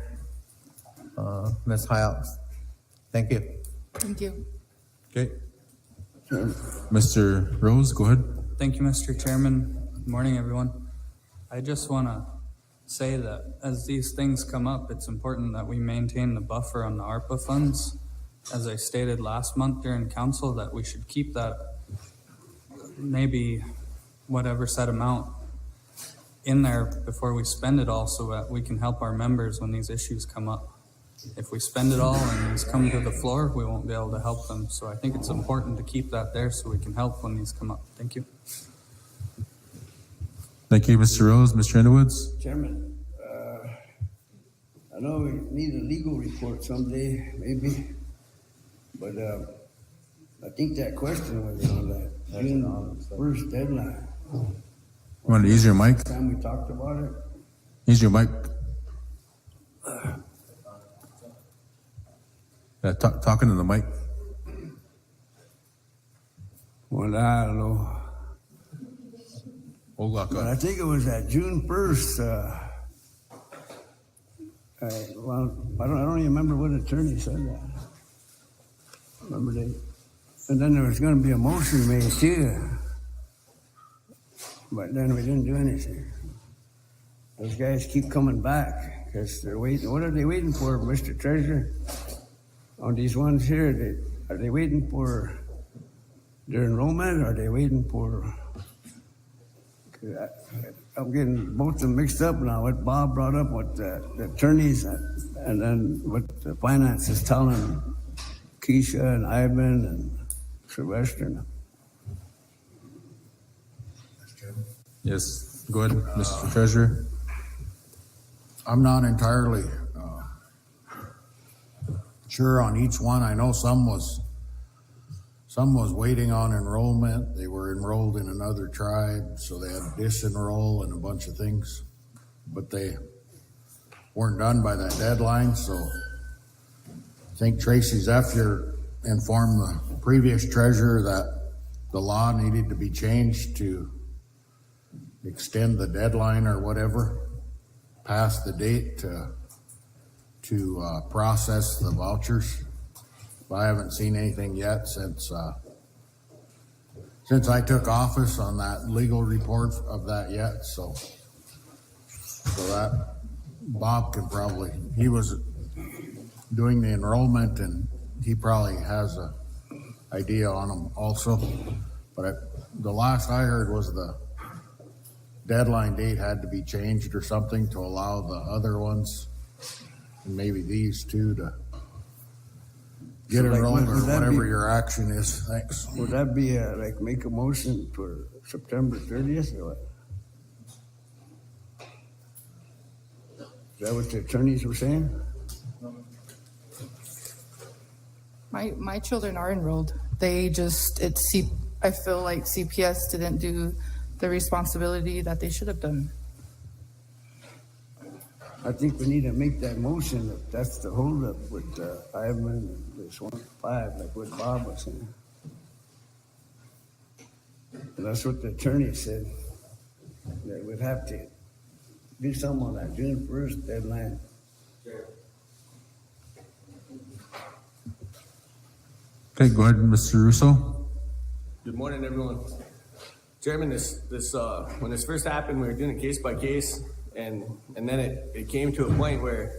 Speaker 1: Ms. Hiles. Thank you.
Speaker 10: Thank you.
Speaker 2: Okay. Mr. Rose, go ahead.
Speaker 11: Thank you, Mr. Chairman. Good morning, everyone. I just want to say that as these things come up, it's important that we maintain the buffer on the ARPA funds. As I stated last month during council, that we should keep that maybe whatever set amount in there before we spend it all so that we can help our members when these issues come up. If we spend it all and these come to the floor, we won't be able to help them. So I think it's important to keep that there so we can help when these come up. Thank you.
Speaker 2: Thank you, Mr. Rose. Mr. Underwoods?
Speaker 12: Chairman, I know we need a legal report someday, maybe, but I think that question was on that June 1st deadline.
Speaker 2: Want to use your mic?
Speaker 12: Time we talked about it.
Speaker 2: Use your mic. Yeah, talking to the mic.
Speaker 12: Well, I don't know.
Speaker 2: But
Speaker 12: I think it was that June 1st. I don't even remember what attorney said that. Remember they, and then there was going to be a motion made too, but then we didn't do anything. Those guys keep coming back because they're waiting. What are they waiting for, Mr. Treasurer? On these ones here, are they waiting for their enrollment? Or are they waiting for? I'm getting both of them mixed up now. What Bob brought up, what the attorneys, and then what the finance is telling Keisha and Ivan and Sylvester.
Speaker 2: Yes, go ahead, Mr. Treasurer.
Speaker 6: I'm not entirely sure on each one. I know some was waiting on enrollment. They were enrolled in another tribe, so they had to disenroll and a bunch of things. But they weren't done by that deadline, so I think Tracy Zephyr informed the previous treasurer that the law needed to be changed to extend the deadline or whatever, past the date to process the vouchers. I haven't seen anything yet since I took office on that legal report of that yet. So that Bob can probably, he was doing the enrollment and he probably has a idea on them also. But the last I heard was the deadline date had to be changed or something to allow the other ones, and maybe these two, to get enrolled or whatever your action is. Thanks.
Speaker 12: Would that be like make a motion for September 30th or what? Is that what the attorneys were saying?
Speaker 10: My children are enrolled. They just, I feel like CPS didn't do the responsibility that they should have done.
Speaker 12: I think we need to make that motion. That's the holdup with Ivan and this 105, like what Bob was saying. And that's what the attorney said. That we'd have to do something on that June 1st deadline.
Speaker 2: Okay, go ahead, Mr. Russo.
Speaker 7: Good morning, everyone. Chairman, when this first happened, we were doing it case by case, and then it came to a point where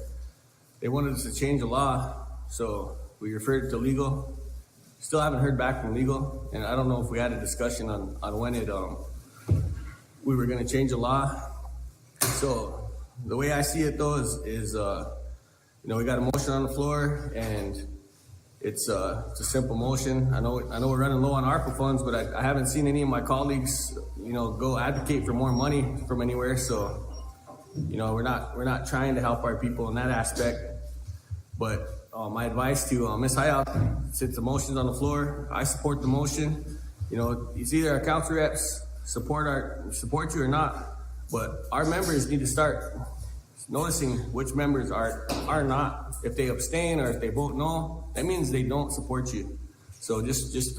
Speaker 7: they wanted us to change the law, so we referred it to legal. Still haven't heard back from legal, and I don't know if we had a discussion on when we were gonna change the law. So the way I see it though is we got a motion on the floor, and it's a simple motion. I know we're running low on ARPA funds, but I haven't seen any of my colleagues, go advocate for more money from anywhere. So, we're not trying to help our people in that aspect. But my advice to Ms. Hayek, since the motion's on the floor, I support the motion. It's either our council reps support you or not, but our members need to start noticing which members are not. If they abstain or if they vote no, that means they don't support you. So just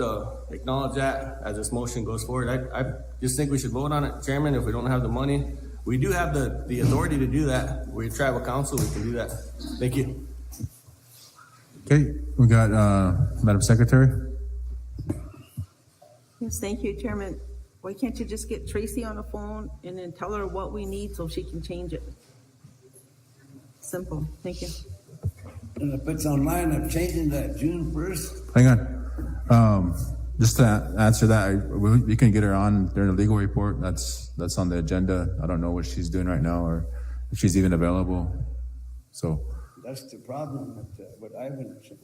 Speaker 7: acknowledge that as this motion goes forward. I just think we should vote on it, Chairman. If we don't have the money, we do have the authority to do that. We're tribal council, we can do that. Thank you.
Speaker 2: Okay, we got Madam Secretary.
Speaker 3: Yes, thank you, Chairman. Why can't you just get Tracy on the phone and then tell her what we need so she can change it? Simple. Thank you.
Speaker 12: And if it's online, I'm changing that June 1st.
Speaker 2: Hang on. Just to answer that, we can get her on during the legal report. That's on the agenda. I don't know what she's doing right now or if she's even available. So.
Speaker 12: That's the problem with what Ivan said.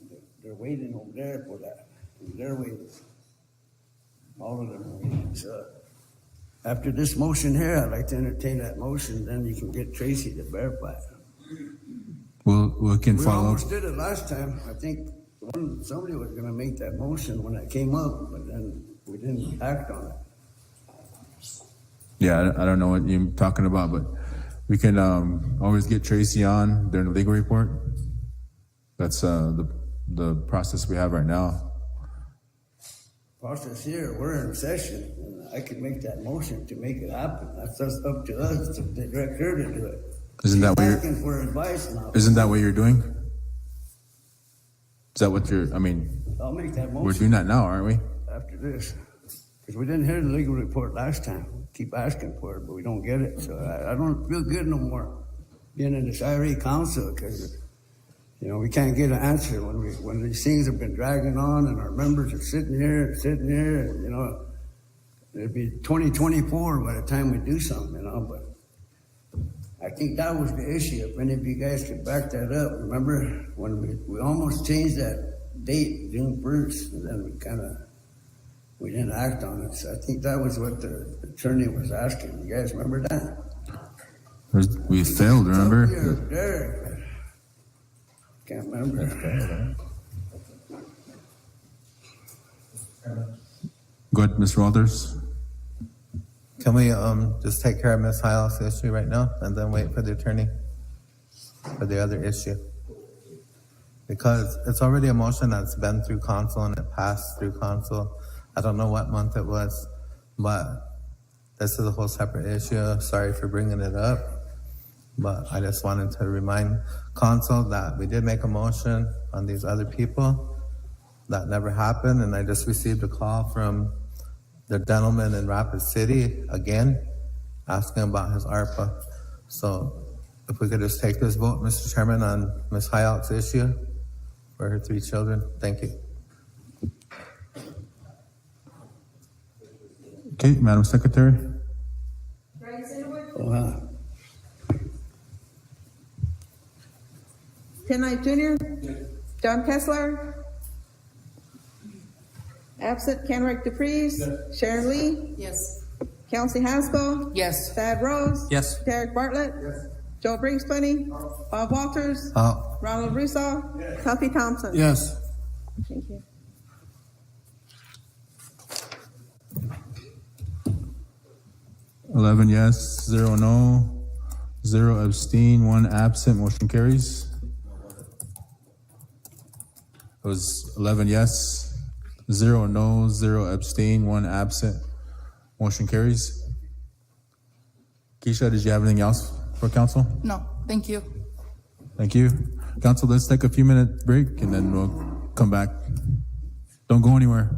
Speaker 12: They're waiting over there for that. They're waiting. All of them are waiting. So after this motion here, I'd like to entertain that motion. Then you can get Tracy to verify it.
Speaker 2: We can
Speaker 12: We
Speaker 2: follow up.
Speaker 12: almost did it last time. I think somebody was going to make that motion when it came up, but then we didn't act on it.
Speaker 2: Yeah, I don't know what you're talking about, but we can always get Tracy on during the legal report. That's the process we have right now.
Speaker 12: Process here, we're in session, and I could make that motion to make it happen. That's just up to us to direct her to do it.
Speaker 2: Isn't that what you're?
Speaker 12: Asking for advice now.
Speaker 2: Isn't that what you're doing? Is that what you're?
Speaker 12: I'll make that motion.
Speaker 2: We're doing that now, aren't we?
Speaker 12: After this, because we didn't hear the legal report last time. Keep asking for it, but we don't get it. So I don't feel good no more being in this IRA council because, we can't get an answer when these things have been dragging on and our members are sitting here, and, it'd be 2024 by the time we do something, but I think that was the issue. If any of you guys could back that up, remember when we almost changed that date, June 1st, and then we didn't act on it. So I think that was what the attorney was asking. You guys remember that?
Speaker 2: We failed, remember?
Speaker 12: There. Can't remember.
Speaker 2: Go ahead, Mr. Walters.
Speaker 1: Can we just take care of Ms. Hylo's issue right now and then wait for the attorney for the other issue? Because it's already a motion that's been through council and it passed through council. I don't know what month it was, but this is a whole separate issue. Sorry for bringing it up, but I just wanted to remind council that we did make a motion on these other people. That never happened, and I just received a call from the gentleman in Rapid City again, asking about his ARPA. So if we could just take this vote, Mr. Chairman, on Ms. Hayek's issue for her 3 children. Thank you.
Speaker 2: Okay, Madam Secretary.
Speaker 3: Ken Knight Jr. John Kessler. Absent Ken Rick DePreez. Sharon Lee.
Speaker 5: Yes.
Speaker 3: Kelsey Haskell.
Speaker 5: Yes.
Speaker 3: Thad Rose.
Speaker 11: Yes.
Speaker 3: Derek Bartlett. Joe Brinkspany. Bob Walters. Ronald Russo. Tuffy Thompson.
Speaker 6: Yes.
Speaker 3: Thank you.
Speaker 2: $11 yes, 0 no, 0 abstain, 1 absent. Motion carries. It was 11 yes, 0 no, 0 abstain, 1 absent. Motion carries. Keisha, did you have anything else for council?
Speaker 10: No, thank you.
Speaker 2: Thank you. Council, let's take a few minute break and then we'll come back. Don't go anywhere.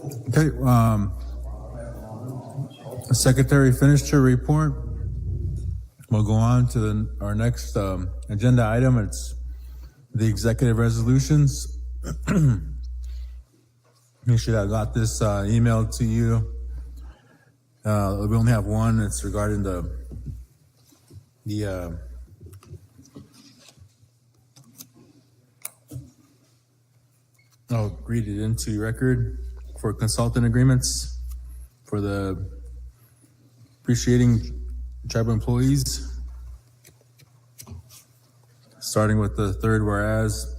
Speaker 2: Okay, the secretary finished her report. We'll go on to our next agenda item. It's the executive resolutions. Make sure that I got this emailed to you. We only have one. It's regarding I'll read it into record for consultant agreements for the appreciating tribal employees. Starting with the third, whereas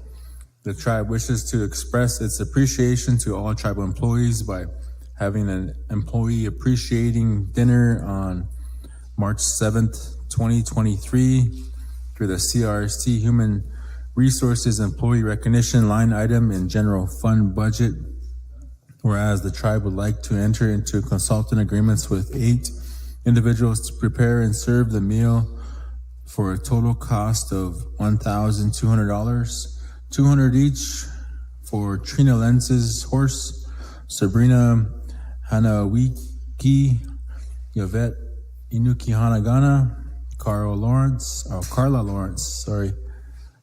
Speaker 2: the tribe wishes to express its appreciation to all tribal employees by having an employee appreciating dinner on March 7th, 2023 through the CRST Human Resources Employee Recognition line item in general fund budget. Whereas the tribe would like to enter into consultant agreements with 8 individuals to prepare and serve the meal for a total cost of $1,200, $200 each for Trina Lenz's horse, Sabrina Hanawiki, Yvette Inuki Hanagana, Carla Lawrence,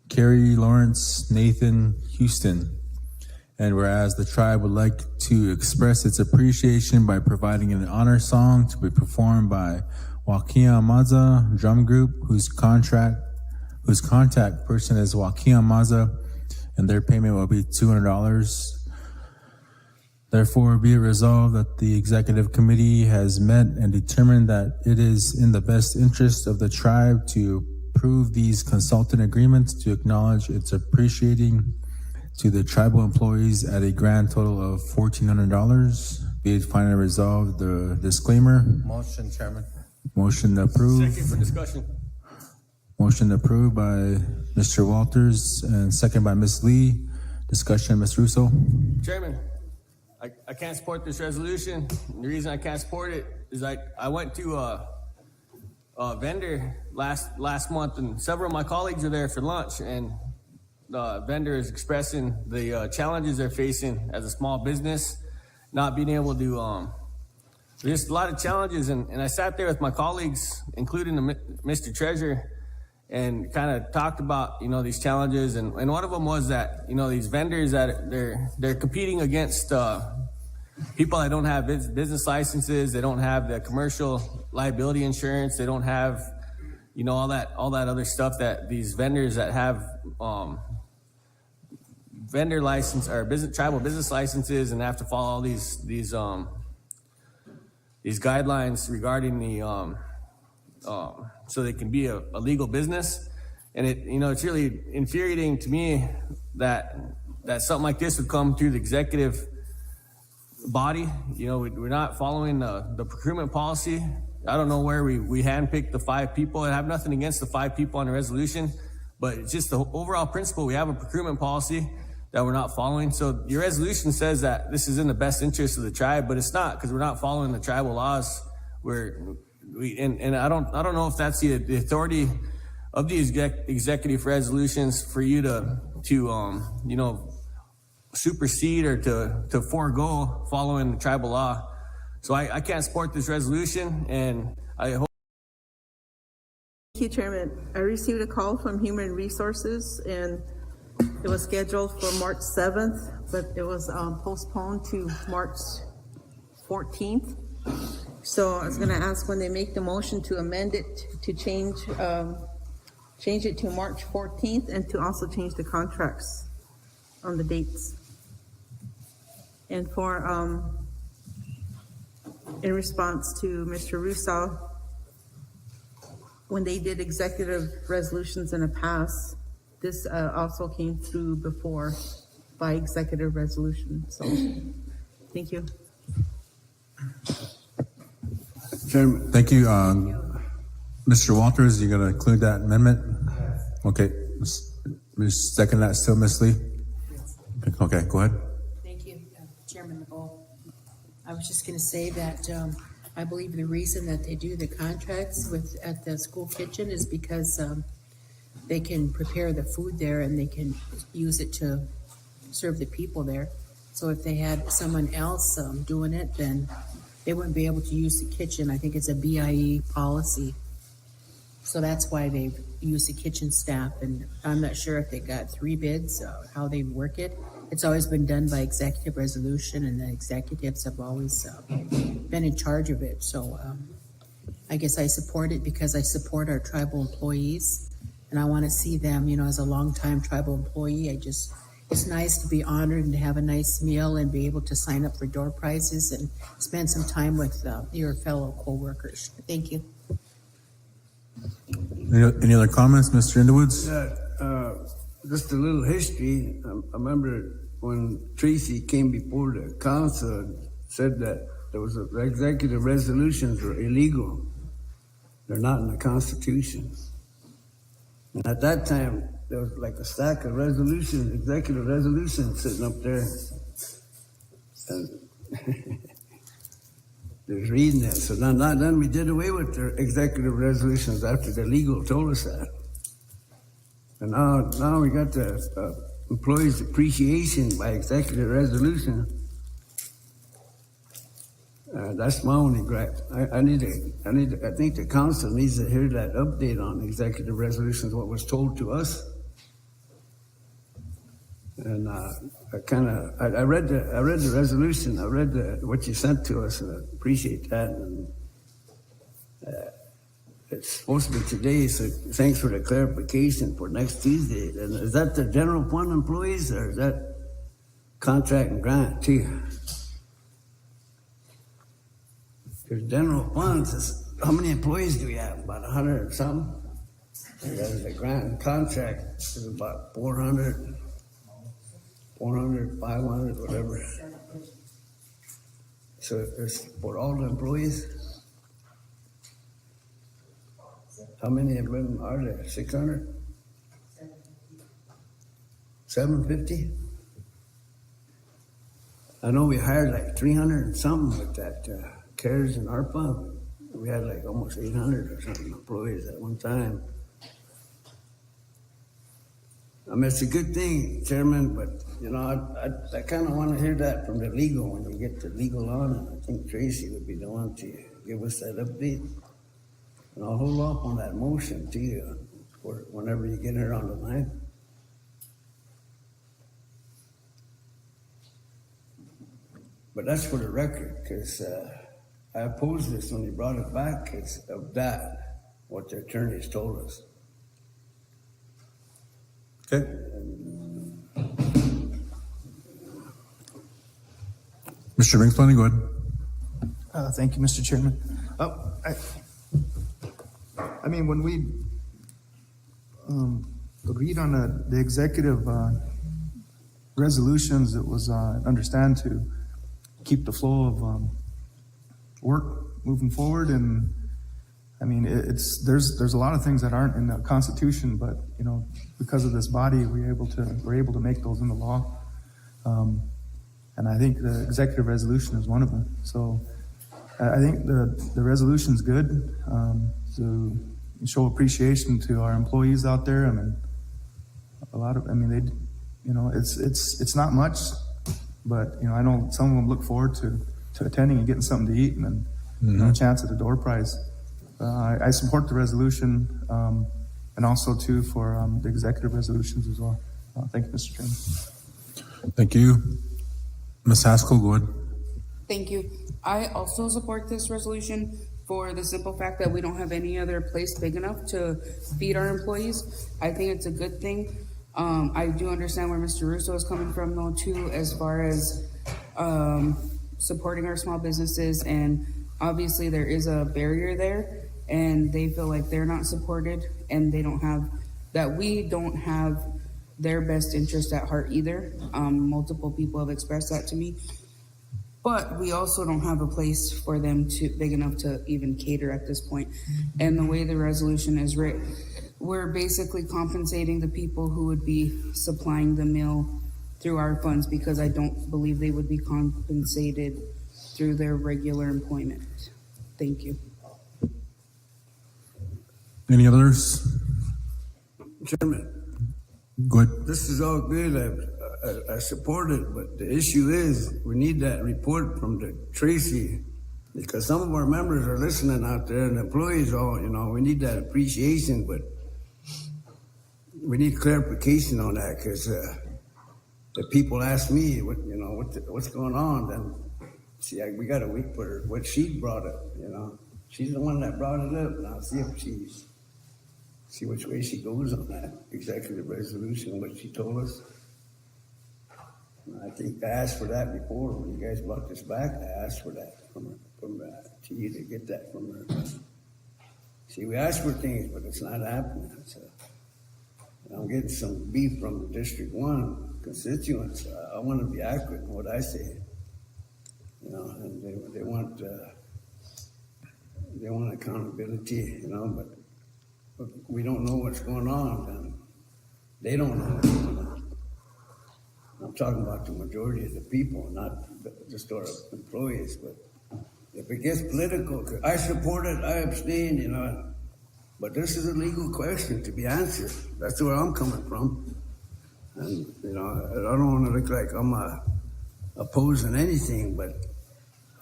Speaker 2: Carrie Lawrence, Nathan Houston. And whereas the tribe would like to express its appreciation by providing an honor song to be performed by Wakia Maza Drum Group, whose contact person is Wakia Maza, and their payment will be $200. Therefore, be it resolved that the executive committee has met and determined that it is in the best interest of the tribe to approve these consultant agreements to acknowledge its appreciating to the tribal employees at a grand total of $1,400. Be it finally resolved, the disclaimer.
Speaker 1: Motion, Chairman.
Speaker 2: Motion approved.
Speaker 7: Second for discussion.
Speaker 2: Motion approved by Mr. Walters and second by Ms. Lee. Discussion, Ms. Russo.
Speaker 7: Chairman, I can't support this resolution. The reason I can't support it is I went to a vendor last month, and several of my colleagues are there for lunch, and the vendor is expressing the challenges they're facing as a small business, not being able to, there's a lot of challenges, and I sat there with my colleagues, including Mr. Treasurer, and kind of talked about, these challenges, and one of them was that, these vendors that they're competing against people that don't have business licenses, they don't have the commercial liability insurance, they don't have, all that other stuff that these vendors that have vendor license or tribal business licenses and have to follow all these guidelines regarding the so they can be a legal business. And it's really infuriating to me that something like this would come through the executive body. We're not following the procurement policy. I don't know where we handpicked the 5 people. I have nothing against the 5 people on the resolution, but it's just the overall principle. We have a procurement policy that we're not following. So your resolution says that this is in the best interest of the tribe, but it's not, because we're not following the tribal laws. And I don't know if that's the authority of these executive resolutions for you to supersede or to forego following the tribal law. So I can't support this resolution, and I hope.
Speaker 3: Thank you, Chairman. I received a call from Human Resources, and it was scheduled for March 7th, but it was postponed to March 14th. So I was going to ask when they make the motion to amend it to change it to March 14th, and to also change the contracts on the dates. And for in response to Mr. Russo, when they did executive resolutions in the past, this also came through before by executive resolution. So, thank you.
Speaker 2: Chairman. Thank you. Mr. Walters, you're going to include that amendment? Okay. Second that still, Ms. Lee? Okay, go ahead.
Speaker 8: Thank you, Chairman LeBeau. I was just going to say that I believe the reason that they do the contracts at the school kitchen is because they can prepare the food there and they can use it to serve the people there. So if they had someone else doing it, then they wouldn't be able to use the kitchen. I think it's a BIE policy. So that's why they've used the kitchen staff, and I'm not sure if they got 3 bids, how they work it. It's always been done by executive resolution, and the executives have always been in charge of it. So I guess I support it because I support our tribal employees, and I want to see them, as a longtime tribal employee. It's nice to be honored and to have a nice meal and be able to sign up for door prizes and spend some time with your fellow co-workers. Thank you.
Speaker 2: Any other comments, Mr. Underwoods?
Speaker 12: Just a little history. I remember when Tracy came before the council and said that there was executive resolutions were illegal. They're not in the Constitution. And at that time, there was like a stack of resolutions, executive resolutions sitting up there. And there's reading it. So then we did away with the executive resolutions after the legal told us that. And now we got the employees' appreciation by executive resolution. That's my only gripe. I think the council needs to hear that update on executive resolutions, what was told to us. And I read the resolution. I read what you sent to us. And I appreciate that. And it's supposed to be today, so thanks for the clarification for next Tuesday. And is that the general fund employees, or is that contract and grant too? Because general funds is, how many employees do we have? About 100 or something? And then the grant and contract is about 400, 500, whatever. So it's for all the employees? How many of them are there? 600? 750? I know we hired like 300 and something with that CARES and ARPA. We had like almost 800 or something employees at one time. I mean, it's a good thing, Chairman, but, I kind of want to hear that from the legal when we get the legal on, and I think Tracy would be the one to give us that update. And I'll hold off on that motion to you for whenever you get her on the line. But that's for the record, because I opposed this when they brought it back because of that, what the attorneys told us.
Speaker 2: Okay. Mr. Brinkman, go ahead.
Speaker 4: Thank you, Mr. Chairman. I mean, when we agreed on the executive resolutions, it was, understand, to keep the flow of work moving forward. And I mean, there's a lot of things that aren't in the Constitution, but because of this body, we're able to make those in the law. And I think the executive resolution is one of them. So I think the resolution's good to show appreciation to our employees out there. I mean, it's not much, but I know some of them look forward to attending and getting something to eat, and then a chance at a door prize. I support the resolution, and also too for the executive resolutions as well. Thank you, Mr. Chairman.
Speaker 2: Thank you. Ms. Haskell, go ahead.
Speaker 5: Thank you. I also support this resolution for the simple fact that we don't have any other place big enough to feed our employees. I think it's a good thing. I do understand where Mr. Russo is coming from though too, as far as supporting our small businesses, and obviously there is a barrier there, and they feel like they're not supported, and we don't have their best interest at heart either. Multiple people have expressed that to me. But we also don't have a place for them big enough to even cater at this point. And the way the resolution is written, we're basically compensating the people who would be supplying the meal through our funds, because I don't believe they would be compensated through their regular employment. Thank you.
Speaker 2: Any others?
Speaker 12: Chairman,
Speaker 2: Go ahead.
Speaker 12: this is all good. I support it, but the issue is we need that report from the Tracy, because some of our members are listening out there and employees all, we need that appreciation, but we need clarification on that, because if people ask me what's going on, then see, we got to wait for what she brought up. She's the one that brought it up. Now see which way she goes on that executive resolution, what she told us. I think I asked for that before when you guys brought this back. I asked for that from to you to get that from her. See, we asked for things, but it's not happening. So I'm getting some beef from the District 1 constituents. I want to be accurate in what I say. And they want accountability. But we don't know what's going on, and they don't know. I'm talking about the majority of the people, not just our employees. But if it gets political, I support it, I abstain, but this is a legal question to be answered. That's where I'm coming from. And, I don't want to look like I'm opposing anything, but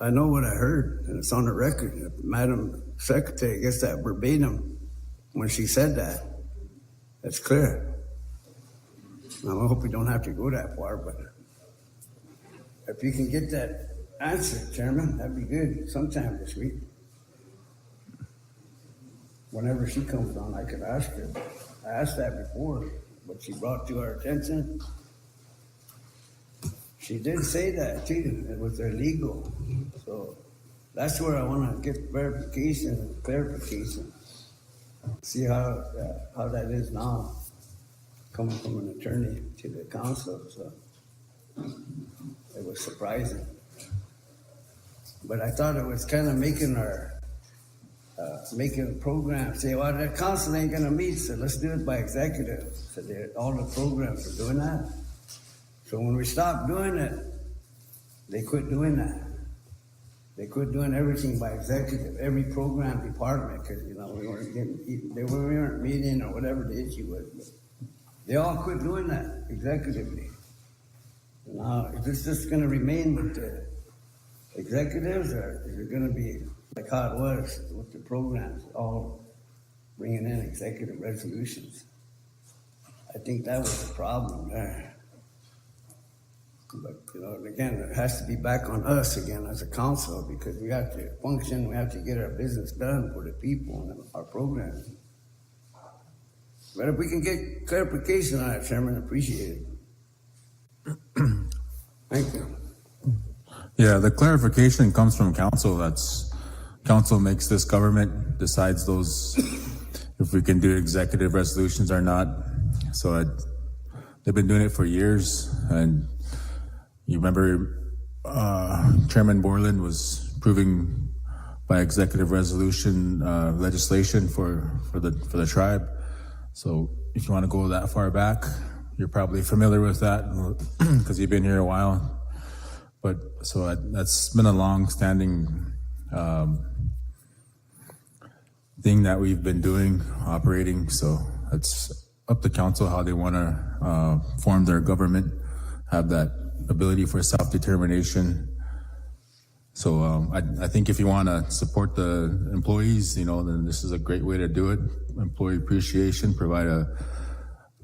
Speaker 12: I know what I heard, and it's on the record. Madam Secretary gets that verbatim when she said that. That's clear. Now, I hope we don't have to go that far, but if you can get that answer, Chairman, that'd be good sometime this week. Whenever she comes on, I could ask her. I asked that before, but she brought to our attention. She did say that too. It was illegal. So that's where I want to get clarification. See how that is now, coming from an attorney to the council. So it was surprising. But I thought it was kind of making a program say, well, the council ain't going to meet, so let's do it by executive. So all the programs are doing that. So when we stopped doing it, they quit doing that. They quit doing everything by executive, every program department, because, we weren't meeting or whatever the issue was. But they all quit doing that executively. Now, is this just going to remain with the executives, or is it going to be like how it was with the programs, all bringing in executive resolutions? I think that was the problem there. But, again, it has to be back on us again as a council, because we have to function, we have to get our business done for the people and our programs. But if we can get clarification on it, Chairman, appreciate it. Thank you.
Speaker 2: Yeah, the clarification comes from council. Council makes this government, decides if we can do executive resolutions or not. So they've been doing it for years, and you remember Chairman Borland was approving by executive resolution legislation for the tribe. So if you want to go that far back, you're probably familiar with that because you've been here a while. But so that's been a long-standing thing that we've been doing, operating. So it's up to council how they want to form their government, have that ability for self-determination. So I think if you want to support the employees, then this is a great way to do it. Employee appreciation, provide a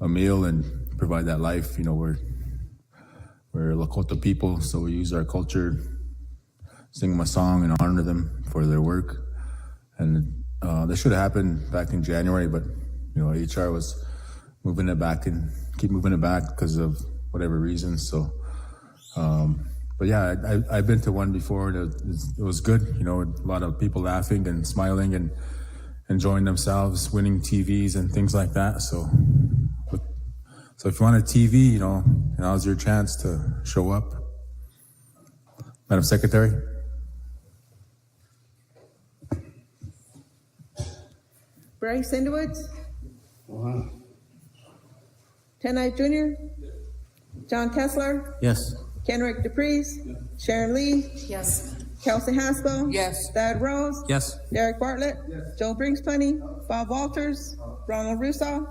Speaker 2: meal and provide that life. We're Lakota people, so we use our culture, sing them a song and honor them for their work. And this should have happened back in January, but HR was moving it back and keep moving it back because of whatever reasons. So, but yeah, I've been to one before. And it was good. A lot of people laughing and smiling and enjoying themselves, winning TVs and things like that. So if you want a TV, now's your chance to show up. Madam Secretary.
Speaker 3: Bryce Sendowitz,
Speaker 12: Uh-huh.
Speaker 3: Tenai Jr., John Kessler,
Speaker 11: Yes.
Speaker 3: Kenrick DePreez, Sharon Lee,
Speaker 8: Yes.
Speaker 3: Kelsey Haskell,
Speaker 5: Yes.
Speaker 3: Thad Rose,
Speaker 11: Yes.
Speaker 3: Derek Bartlett, Joe Brinksplenny, Bob Walters, Ronald Russo,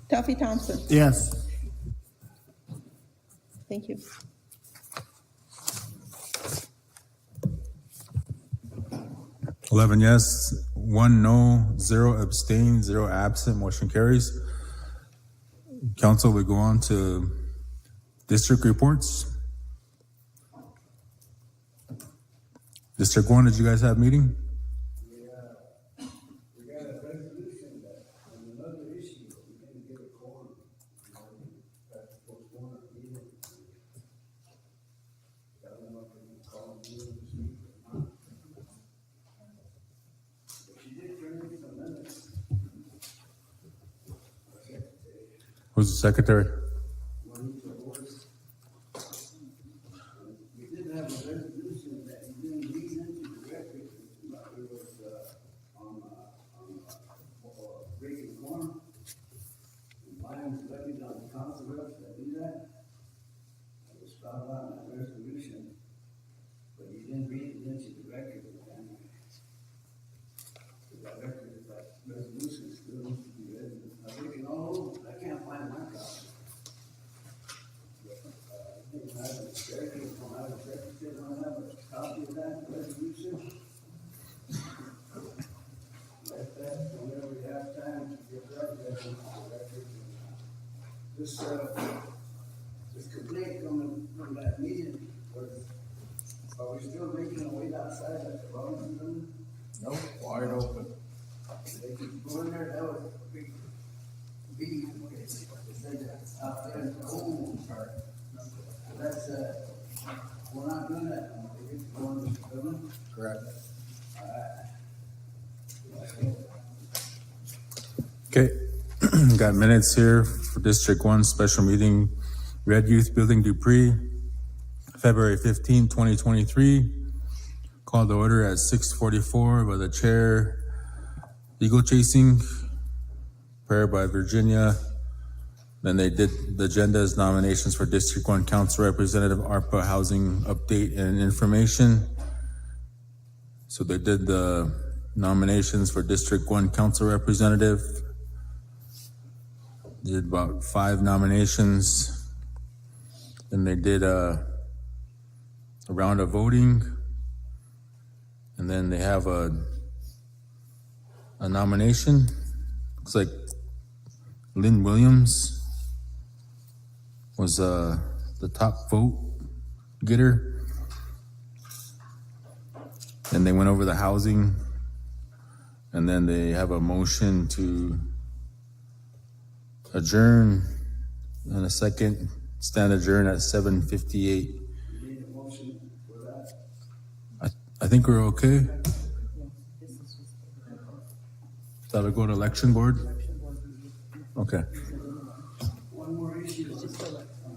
Speaker 3: Tuffy Thompson.
Speaker 7: Yes.
Speaker 3: Thank you.
Speaker 2: Eleven yes, 1 no, 0 abstain, 0 absent, motion carries. Council, we go on to district reports. District 1, did you guys have a meeting?
Speaker 12: We got a resolution that, on another issue, we didn't get a quorum. That's postponed our meeting. I don't know if we can call a meeting this week or not. But she did turn in some minutes. Our secretary,
Speaker 2: Who's the secretary?
Speaker 12: Juanita Boris. We did have a resolution that you didn't read into the record. It was, on Reagan Corner. Fines levied on the council reps that do that. It was spelled out in that resolution, but you didn't read it into the record. So that record, that resolution still needs to be read. I'm looking all over, I can't find my copy. I think I have a secretary, I don't have a copy of that resolution. Like that, whenever we have time to get that record into the record. This complaint coming from that meeting was, are we still making a wait outside at the Robinson Building?
Speaker 6: Nope, wide open.
Speaker 12: They could go in there, that was a big, okay, they said that out there in the old part. That's, we're not doing that, they get to go in the building.
Speaker 6: Correct.
Speaker 2: Okay, got minutes here for District 1 special meeting, Red Youth Building Dupree, February 15, 2023. Called to order at 6:44 by the chair. Eagle chasing, prayer by Virginia. Then they did the agenda's nominations for District 1 Council Representative, ARPA Housing Update and Information. So they did the nominations for District 1 Council Representative. Did about 5 nominations. Then they did a round of voting. And then they have a nomination. Looks like Lynn Williams was the top vote getter. And they went over the housing. And then they have a motion to adjourn and a second, stand adjourn at 7:58.
Speaker 12: You need a motion for that?
Speaker 2: I think we're okay. That'll go to election board? Okay.
Speaker 12: One more issue on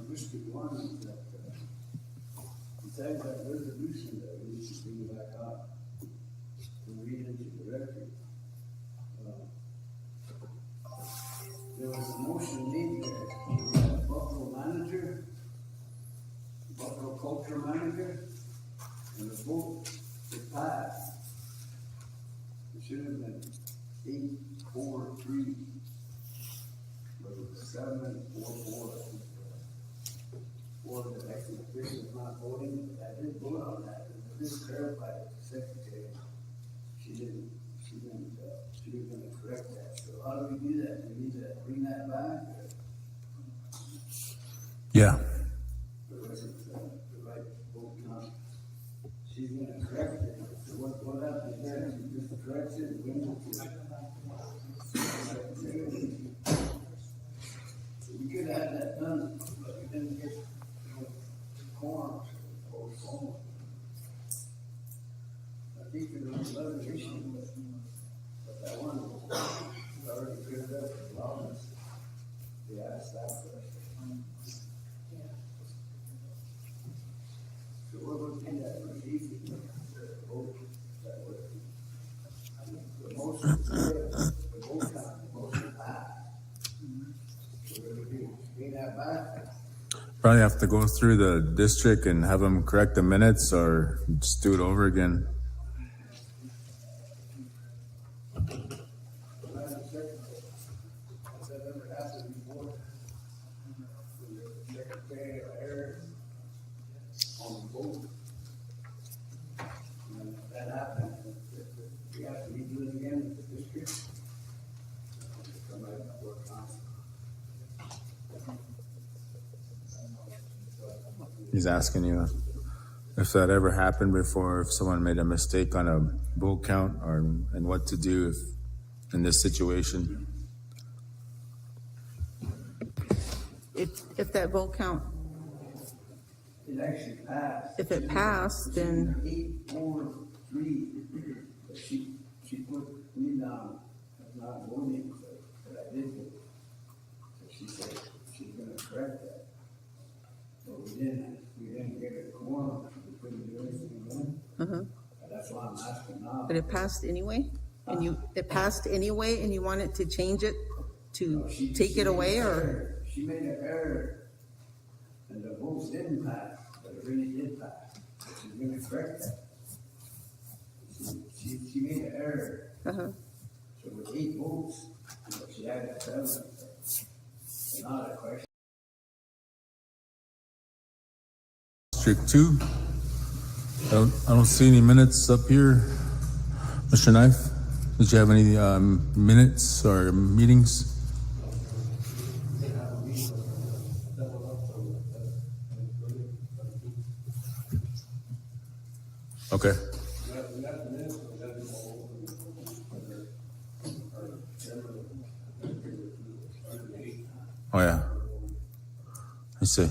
Speaker 12: District 1 is that, besides that resolution that we need to bring back up and read into the record, there was a motion made that Buffalo manager, Buffalo culture manager, and the vote was passed. It should have been 8-4-3. But it was 7-4-4. Or the elected officials not voting, I did vote on that, and I did clarify with the secretary. She was gonna correct that, so how do we do that? Do we need to bring that back?
Speaker 2: Yeah.
Speaker 12: Or was it the right vote count? She's gonna correct it, so what happens there, she just corrects it, brings it to we could have had that done, but we didn't get quorum. I think there was another issue, but that one was already cleared up as well as they asked that question. So we're looking at receiving the vote that was, the motion, the vote count, the motion passed. So we're going to bring that back.
Speaker 2: Probably have to go through the district and have them correct the minutes or just do it over again.
Speaker 12: Has that ever happened before? The secretary or on the vote. And if that happens, we have to redo it again with the district. Somebody that works on it.
Speaker 2: He's asking you if that ever happened before, if someone made a mistake on a vote count, or and what to do if in this situation.
Speaker 3: If that vote count,
Speaker 12: It actually passed.
Speaker 3: if it passed, then
Speaker 12: 8-4-3. She put me down as not voting, but I did vote. So she said she's gonna correct that. So we didn't get a quorum, we couldn't do anything then. And that's why I'm asking now.
Speaker 3: but it passed anyway? And it passed anyway, and you wanted to change it to take it away, or?
Speaker 12: She made an error, and the votes didn't pass, but it really did pass. She's gonna correct that. She made an error.
Speaker 3: Uh-huh.
Speaker 12: So with 8 votes, she had 7. Not a question.
Speaker 2: District 2. I don't see any minutes up here. Mr. Knife, did you have any minutes or meetings? Okay. Oh yeah. I see.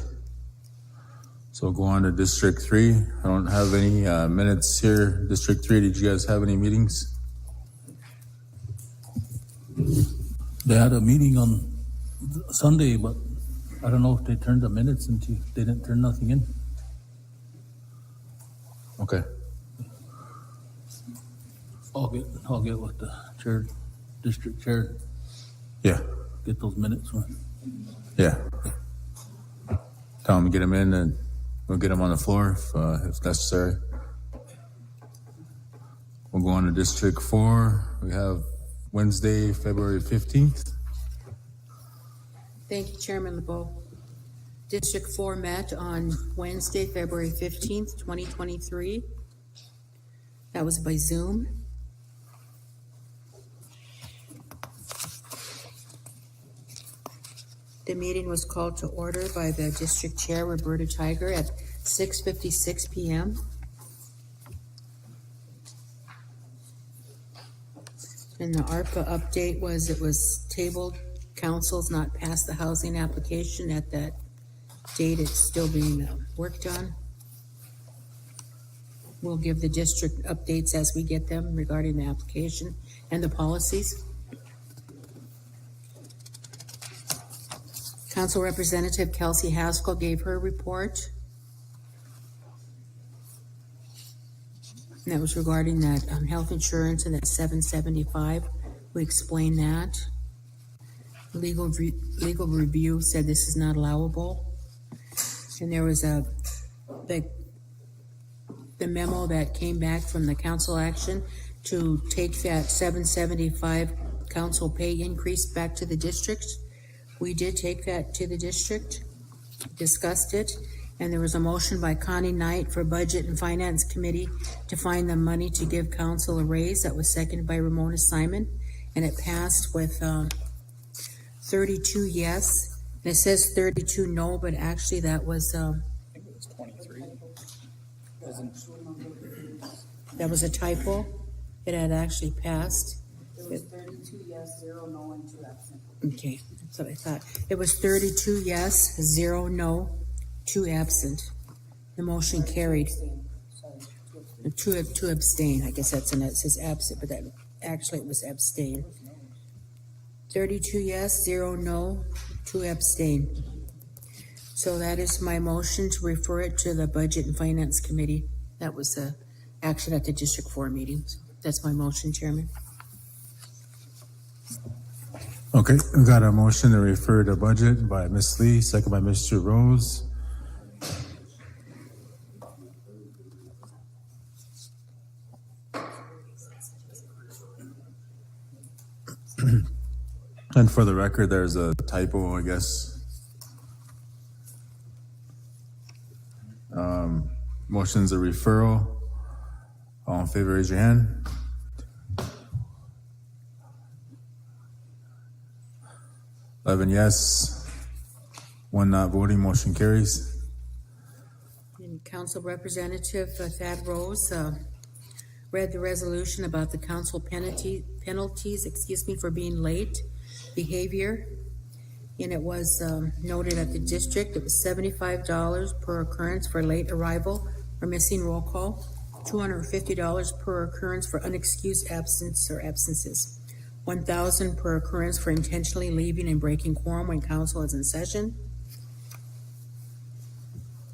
Speaker 2: So we'll go on to District 3. I don't have any minutes here. District 3, did you guys have any meetings?
Speaker 13: They had a meeting on Sunday, but I don't know if they turned the minutes into, they didn't turn nothing in.
Speaker 2: Okay.
Speaker 13: I'll get with the chair, district chair,
Speaker 2: Yeah.
Speaker 13: get those minutes.
Speaker 2: Yeah. Tell them to get them in and we'll get them on the floor if necessary. We'll go on to District 4. We have Wednesday, February 15th.
Speaker 8: Thank you, Chairman LeBeau. District 4 met on Wednesday, February 15th, 2023. That was by Zoom. The meeting was called to order by the district chair, Roberta Tiger, at 6:56 p.m. And the ARPA update was, it was tabled. Council's not passed the housing application at that date. It's still being worked on. We'll give the district updates as we get them regarding the application and the policies. Council Representative Kelsey Haskell gave her report. And that was regarding that health insurance and that $775. We explained that. Legal review said this is not allowable. And there was the memo that came back from the council action to take that $775 council pay increase back to the district. We did take that to the district, discussed it, and there was a motion by Connie Knight for Budget and Finance Committee to find the money to give council a raise. That was seconded by Ramona Simon, and it passed with 32 yes. And it says 32 no, but actually that was
Speaker 11: I think it was 23.
Speaker 8: that was a typo. It had actually passed.
Speaker 5: It was 32 yes, 0 no, and 2 absent.
Speaker 8: Okay, that's what I thought. It was 32 yes, 0 no, 2 absent. The motion carried.
Speaker 5: Sorry,
Speaker 8: Two abstain. I guess that's in it. It says absent, but that actually it was abstain. 32 yes, 0 no, 2 abstain. So that is my motion to refer it to the Budget and Finance Committee. That was the action at the District 4 meetings. That's my motion, Chairman.
Speaker 2: Okay, we got a motion to refer to budget by Ms. Lee, second by Mr. Rose. And for the record, there's a typo, I guess. Motion's a referral. All in favor, raise your hand. Eleven yes, one not voting, motion carries.
Speaker 8: And Council Representative Thad Rose read the resolution about the council penalties, for being late behavior. And it was noted at the district, it was $75 per occurrence for late arrival or missing roll call, $250 per occurrence for unexcused absence or absences, $1,000 per occurrence for intentionally leaving and breaking quorum when council is in session.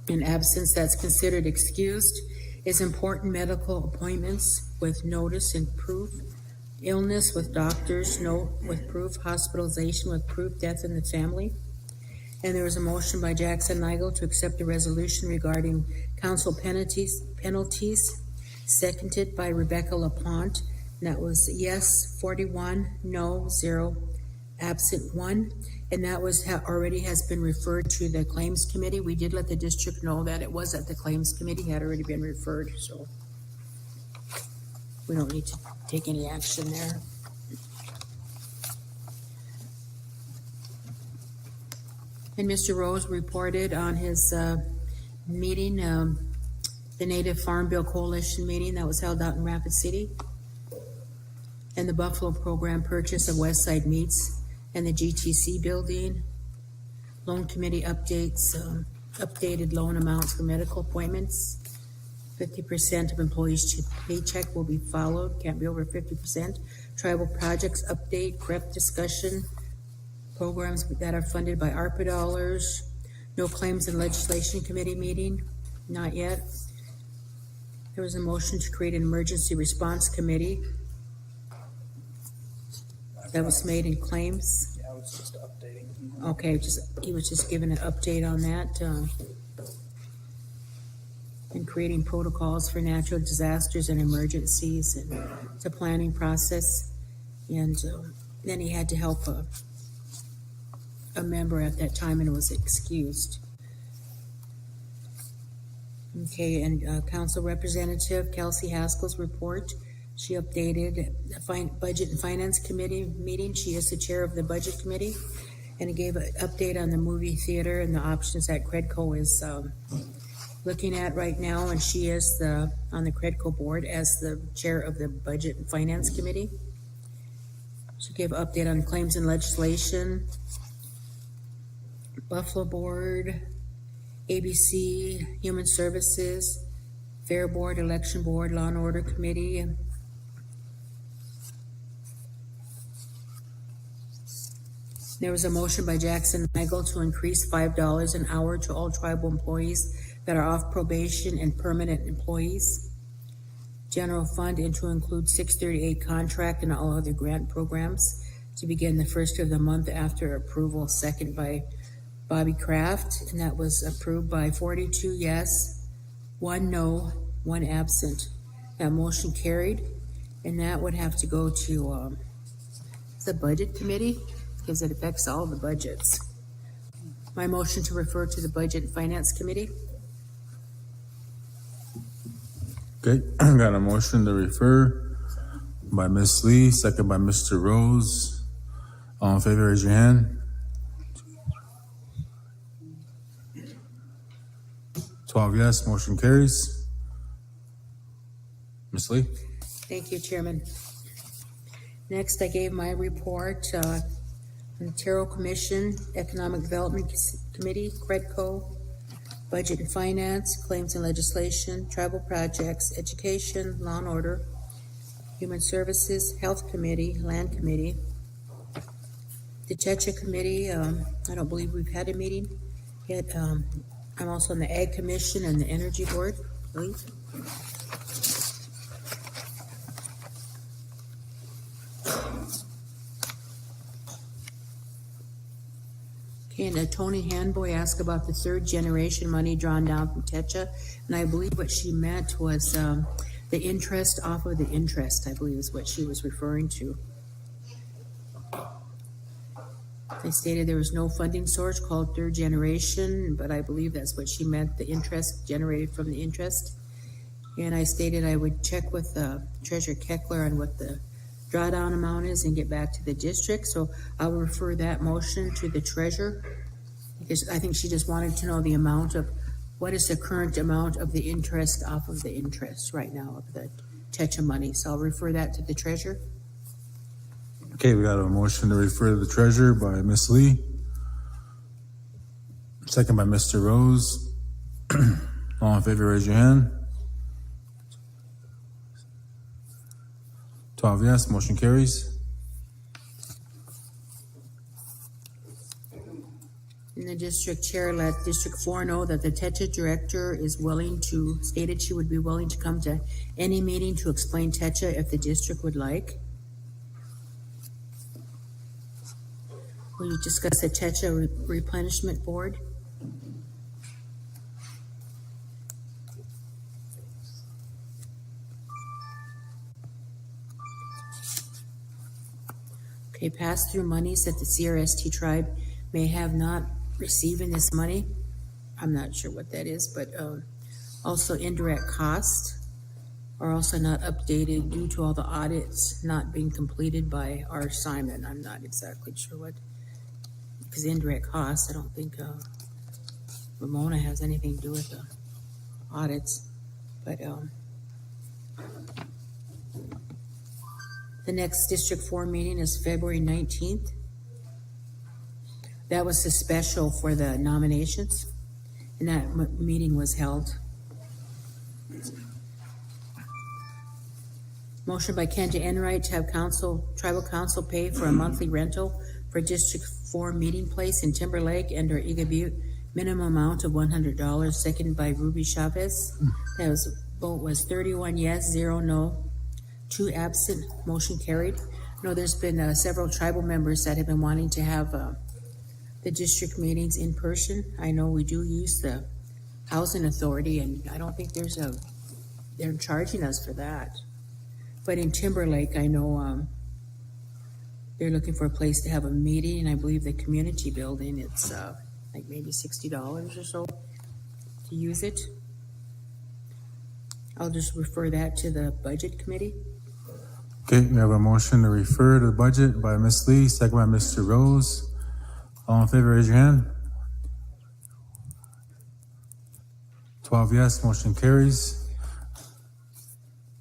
Speaker 8: An absence that's considered excused is important medical appointments with notice and proof, illness with doctor's note with proof, hospitalization with proof, death in the family. And there was a motion by Jackson Nigel to accept the resolution regarding council penalties, seconded by Rebecca LaPlante. And that was yes 41, no 0, absent 1. And that was already has been referred to the claims committee. We did let the district know that it was at the claims committee, had already been referred, so we don't need to take any action there. And Mr. Rose reported on his meeting, the Native Farm Bill Coalition meeting that was held out in Rapid City, and the Buffalo Program purchase of West Side Meats and the GTC building, loan committee updates, updated loan amounts for medical appointments, 50% of employees' paycheck will be followed, can't be over 50%. Tribal projects update, CREP discussion, programs that are funded by ARPA dollars, no claims and legislation committee meeting, not yet. There was a motion to create an emergency response committee. That was made in claims.
Speaker 14: Yeah, I was just updating.
Speaker 8: Okay, he was just giving an update on that, and creating protocols for natural disasters and emergencies, and it's a planning process. And then he had to help a member at that time and was excused. Okay, and Council Representative Kelsey Haskell's report. She updated the Budget and Finance Committee meeting. She is the chair of the Budget Committee, and it gave an update on the movie theater and the options that Credco is looking at right now, and she is on the Credco board as the chair of the Budget and Finance Committee. She gave an update on claims and legislation, Buffalo Board, ABC, Human Services, Fair Board, Election Board, Law and Order Committee. There was a motion by Jackson Nigel to increase $5 an hour to all tribal employees that are off probation and permanent employees. General fund and to include 638 contract and all other grant programs to begin the first of the month after approval, second by Bobby Kraft, and that was approved by 42 yes, 1 no, 1 absent. That motion carried, and that would have to go to the Budget Committee because it affects all the budgets. My motion to refer to the Budget and Finance Committee.
Speaker 2: Okay, got a motion to refer by Ms. Lee, second by Mr. Rose. All in favor, raise your hand. 12 yes, motion carries. Ms. Lee?
Speaker 8: Thank you, Chairman. Next, I gave my report Ontario Commission, Economic Development Committee, Credco, Budget and Finance, Claims and Legislation, Tribal Projects, Education, Law and Order, Human Services, Health Committee, Land Committee, the Checha Committee. I don't believe we've had a meeting yet. I'm also on the Ag Commission and the Energy Board, I believe. Okay, and Tony Handboy asked about the third generation money drawn down from Techa, and I believe what she meant was the interest off of the interest, I believe is what she was referring to. I stated there was no funding source called third generation, but I believe that's what she meant, the interest generated from the interest. And I stated I would check with Treasurer Keckler on what the drawdown amount is and get back to the district. So I'll refer that motion to the treasurer, because I think she just wanted to know the amount of, what is the current amount of the interest off of the interest right now of the Tetra money. So I'll refer that to the treasurer.
Speaker 2: Okay, we got a motion to refer to the treasurer by Ms. Lee. Second by Mr. Rose. All in favor, raise your hand. 12 yes, motion carries.
Speaker 8: And the district chair let District 4 know that the Tetra director is stated she would be willing to come to any meeting to explain Tetra if the district would like. Will you discuss the Tetra replenishment board? Okay, pass-through monies that the CRST tribe may have not receiving this money. I'm not sure what that is, but also indirect costs are also not updated due to all the audits not being completed by our Simon. I'm not exactly sure what, because indirect costs, I don't think Ramona has anything to do with the audits, but the next District 4 meeting is February 19th. That was the special for the nominations, and that meeting was held. Motion by Kenta Enright to have tribal council pay for a monthly rental for District 4 meeting place in Timberlake and/or Eagle Butte, minimum amount of $100. Seconded by Ruby Chavez. That vote was 31 yes, 0 no, 2 absent. Motion carried. No, there's been several tribal members that have been wanting to have the district meetings in person. I know we do use the housing authority, and I don't think they're charging us for that. But in Timberlake, I know they're looking for a place to have a meeting, and I believe the community building, it's like maybe $60 or so to use it. I'll just refer that to the budget committee.
Speaker 2: Okay, we have a motion to refer to the budget by Ms. Lee, second by Mr. Rose. All in favor, raise your hand. 12 yes, motion carries.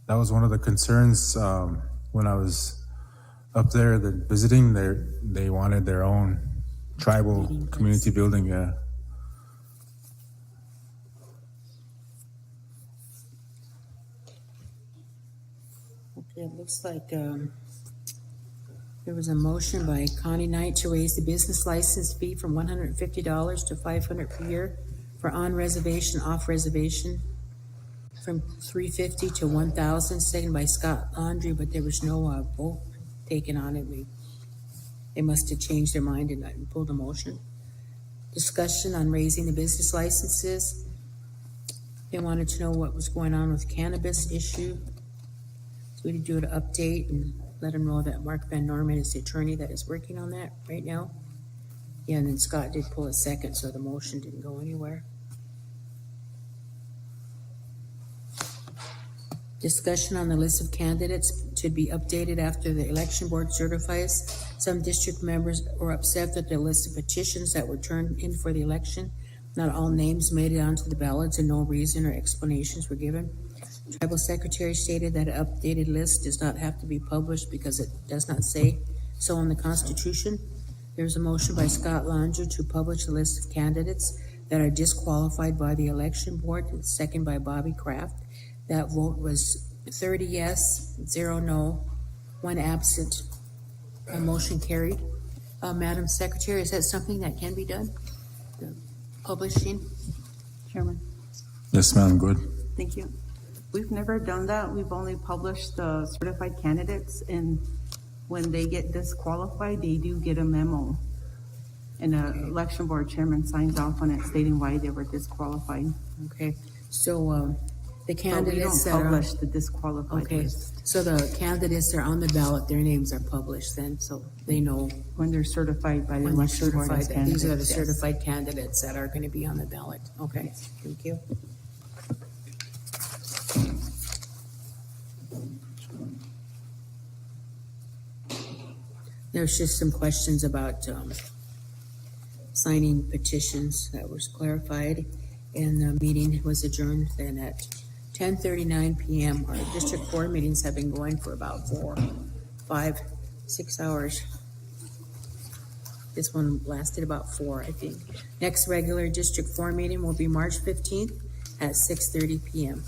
Speaker 2: That was one of the concerns when I was up there visiting. They wanted their own tribal community building. Yeah.
Speaker 8: Okay, it looks like there was a motion by Connie Knight to raise the business license fee from $150 to $500 per year for on-reservation, off-reservation, from $350 to $1,000, seconded by Scott Laundrie, but there was no vote taken on it. They must have changed their mind and pulled a motion. Discussion on raising the business licenses. They wanted to know what was going on with cannabis issue. So we did do an update and let them know that Mark Van Norman is the attorney that is working on that right now. Yeah, and then Scott did pull a second, so the motion didn't go anywhere. Discussion on the list of candidates to be updated after the election board certifies. Some district members were upset that the list of petitions that were turned in for the election, not all names made it onto the ballots and no reason or explanations were given. Tribal secretary stated that an updated list does not have to be published because it does not say so in the Constitution. There's a motion by Scott Langer to publish the list of candidates that are disqualified by the election board, second by Bobby Kraft. That vote was 30 yes, 0 no, 1 absent. A motion carried. Madam Secretary, is that something that can be done? The publishing?
Speaker 3: Chairman,
Speaker 2: Yes, ma'am, good.
Speaker 3: thank you. We've never done that. We've only published the certified candidates, and when they get disqualified, they do get a memo. And the election board chairman signs off on it stating why they were disqualified.
Speaker 8: Okay, so The
Speaker 3: But we
Speaker 8: candidates
Speaker 3: don't
Speaker 8: that are,
Speaker 3: publish the disqualified
Speaker 8: okay,
Speaker 3: list
Speaker 8: so the candidates that are on the ballot, their names are published then, so they know
Speaker 3: when they're certified by the
Speaker 8: when they're
Speaker 3: election board as
Speaker 8: certified, that these are the
Speaker 3: candidates, yes.
Speaker 8: certified candidates that are gonna be on the ballot. Okay, thank you. There's just some questions about, signing petitions that was clarified, and the meeting was adjourned then at 10:39 PM. Our District 4 meetings have been going for about 4, 5, 6 hours. This one lasted about 4, I think. Next regular District 4 meeting will be March 15th at 6:30 PM.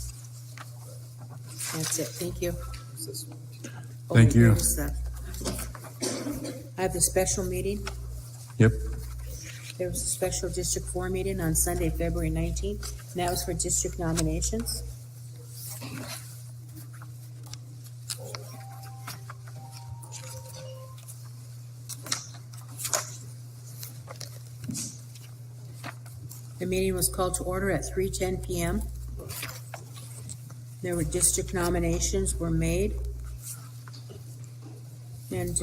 Speaker 8: That's it, thank you.
Speaker 2: Thank you.
Speaker 8: I have the special meeting.
Speaker 2: Yep.
Speaker 8: There was a special District 4 meeting on Sunday, February 19th, and that was for district nominations. The meeting was called to order at 3:10 PM. There were district nominations were made. And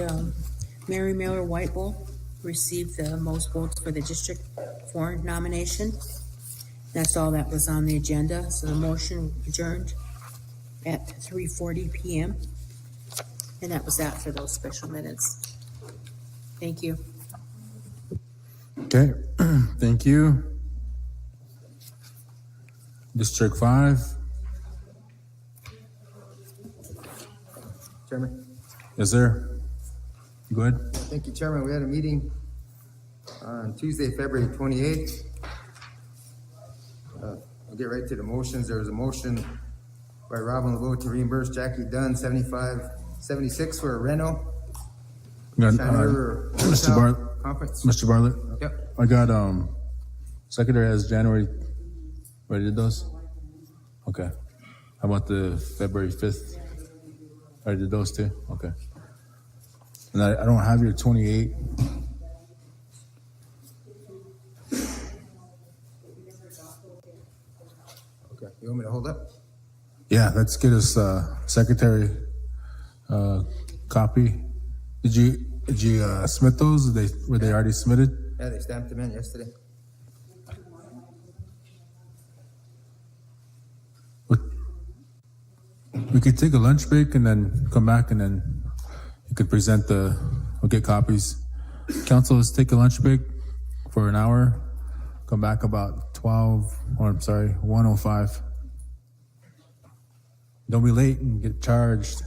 Speaker 8: Mary Miller Whitebowl received the most votes for the District 4 nomination. That's all that was on the agenda, so the motion adjourned at 3:40 PM. And that was that for those special minutes. Thank you.
Speaker 2: Okay, thank you. District 5,
Speaker 14: Chairman.
Speaker 2: yes, sir. Go ahead.
Speaker 14: Thank you, Chairman. We had a meeting on Tuesday, February 28th. I'll get right to the motions. There was a motion by Robin LeBeau to reimburse Jackie Dunn $75.76 for a rental.
Speaker 2: Got,
Speaker 14: Cheyenne River
Speaker 2: Mr.
Speaker 14: Hotel
Speaker 2: Bartlett.
Speaker 14: Conference.
Speaker 2: Mr. Bartlett,
Speaker 14: Yep.
Speaker 2: I got, secretary has January, already did those? Okay. How about the February 5th? Already did those too? Okay. And I don't have your 28.
Speaker 14: Okay. You want me to hold up?
Speaker 2: Yeah, let's get us, secretary, copy. Did you submit those? Were they already submitted?
Speaker 14: Yeah, they stamped them in yesterday.
Speaker 2: We could take a lunch break and then come back and then you could present we'll get copies. Council, let's take a lunch break for an hour. Come back about 1:05. Don't be late and get charged.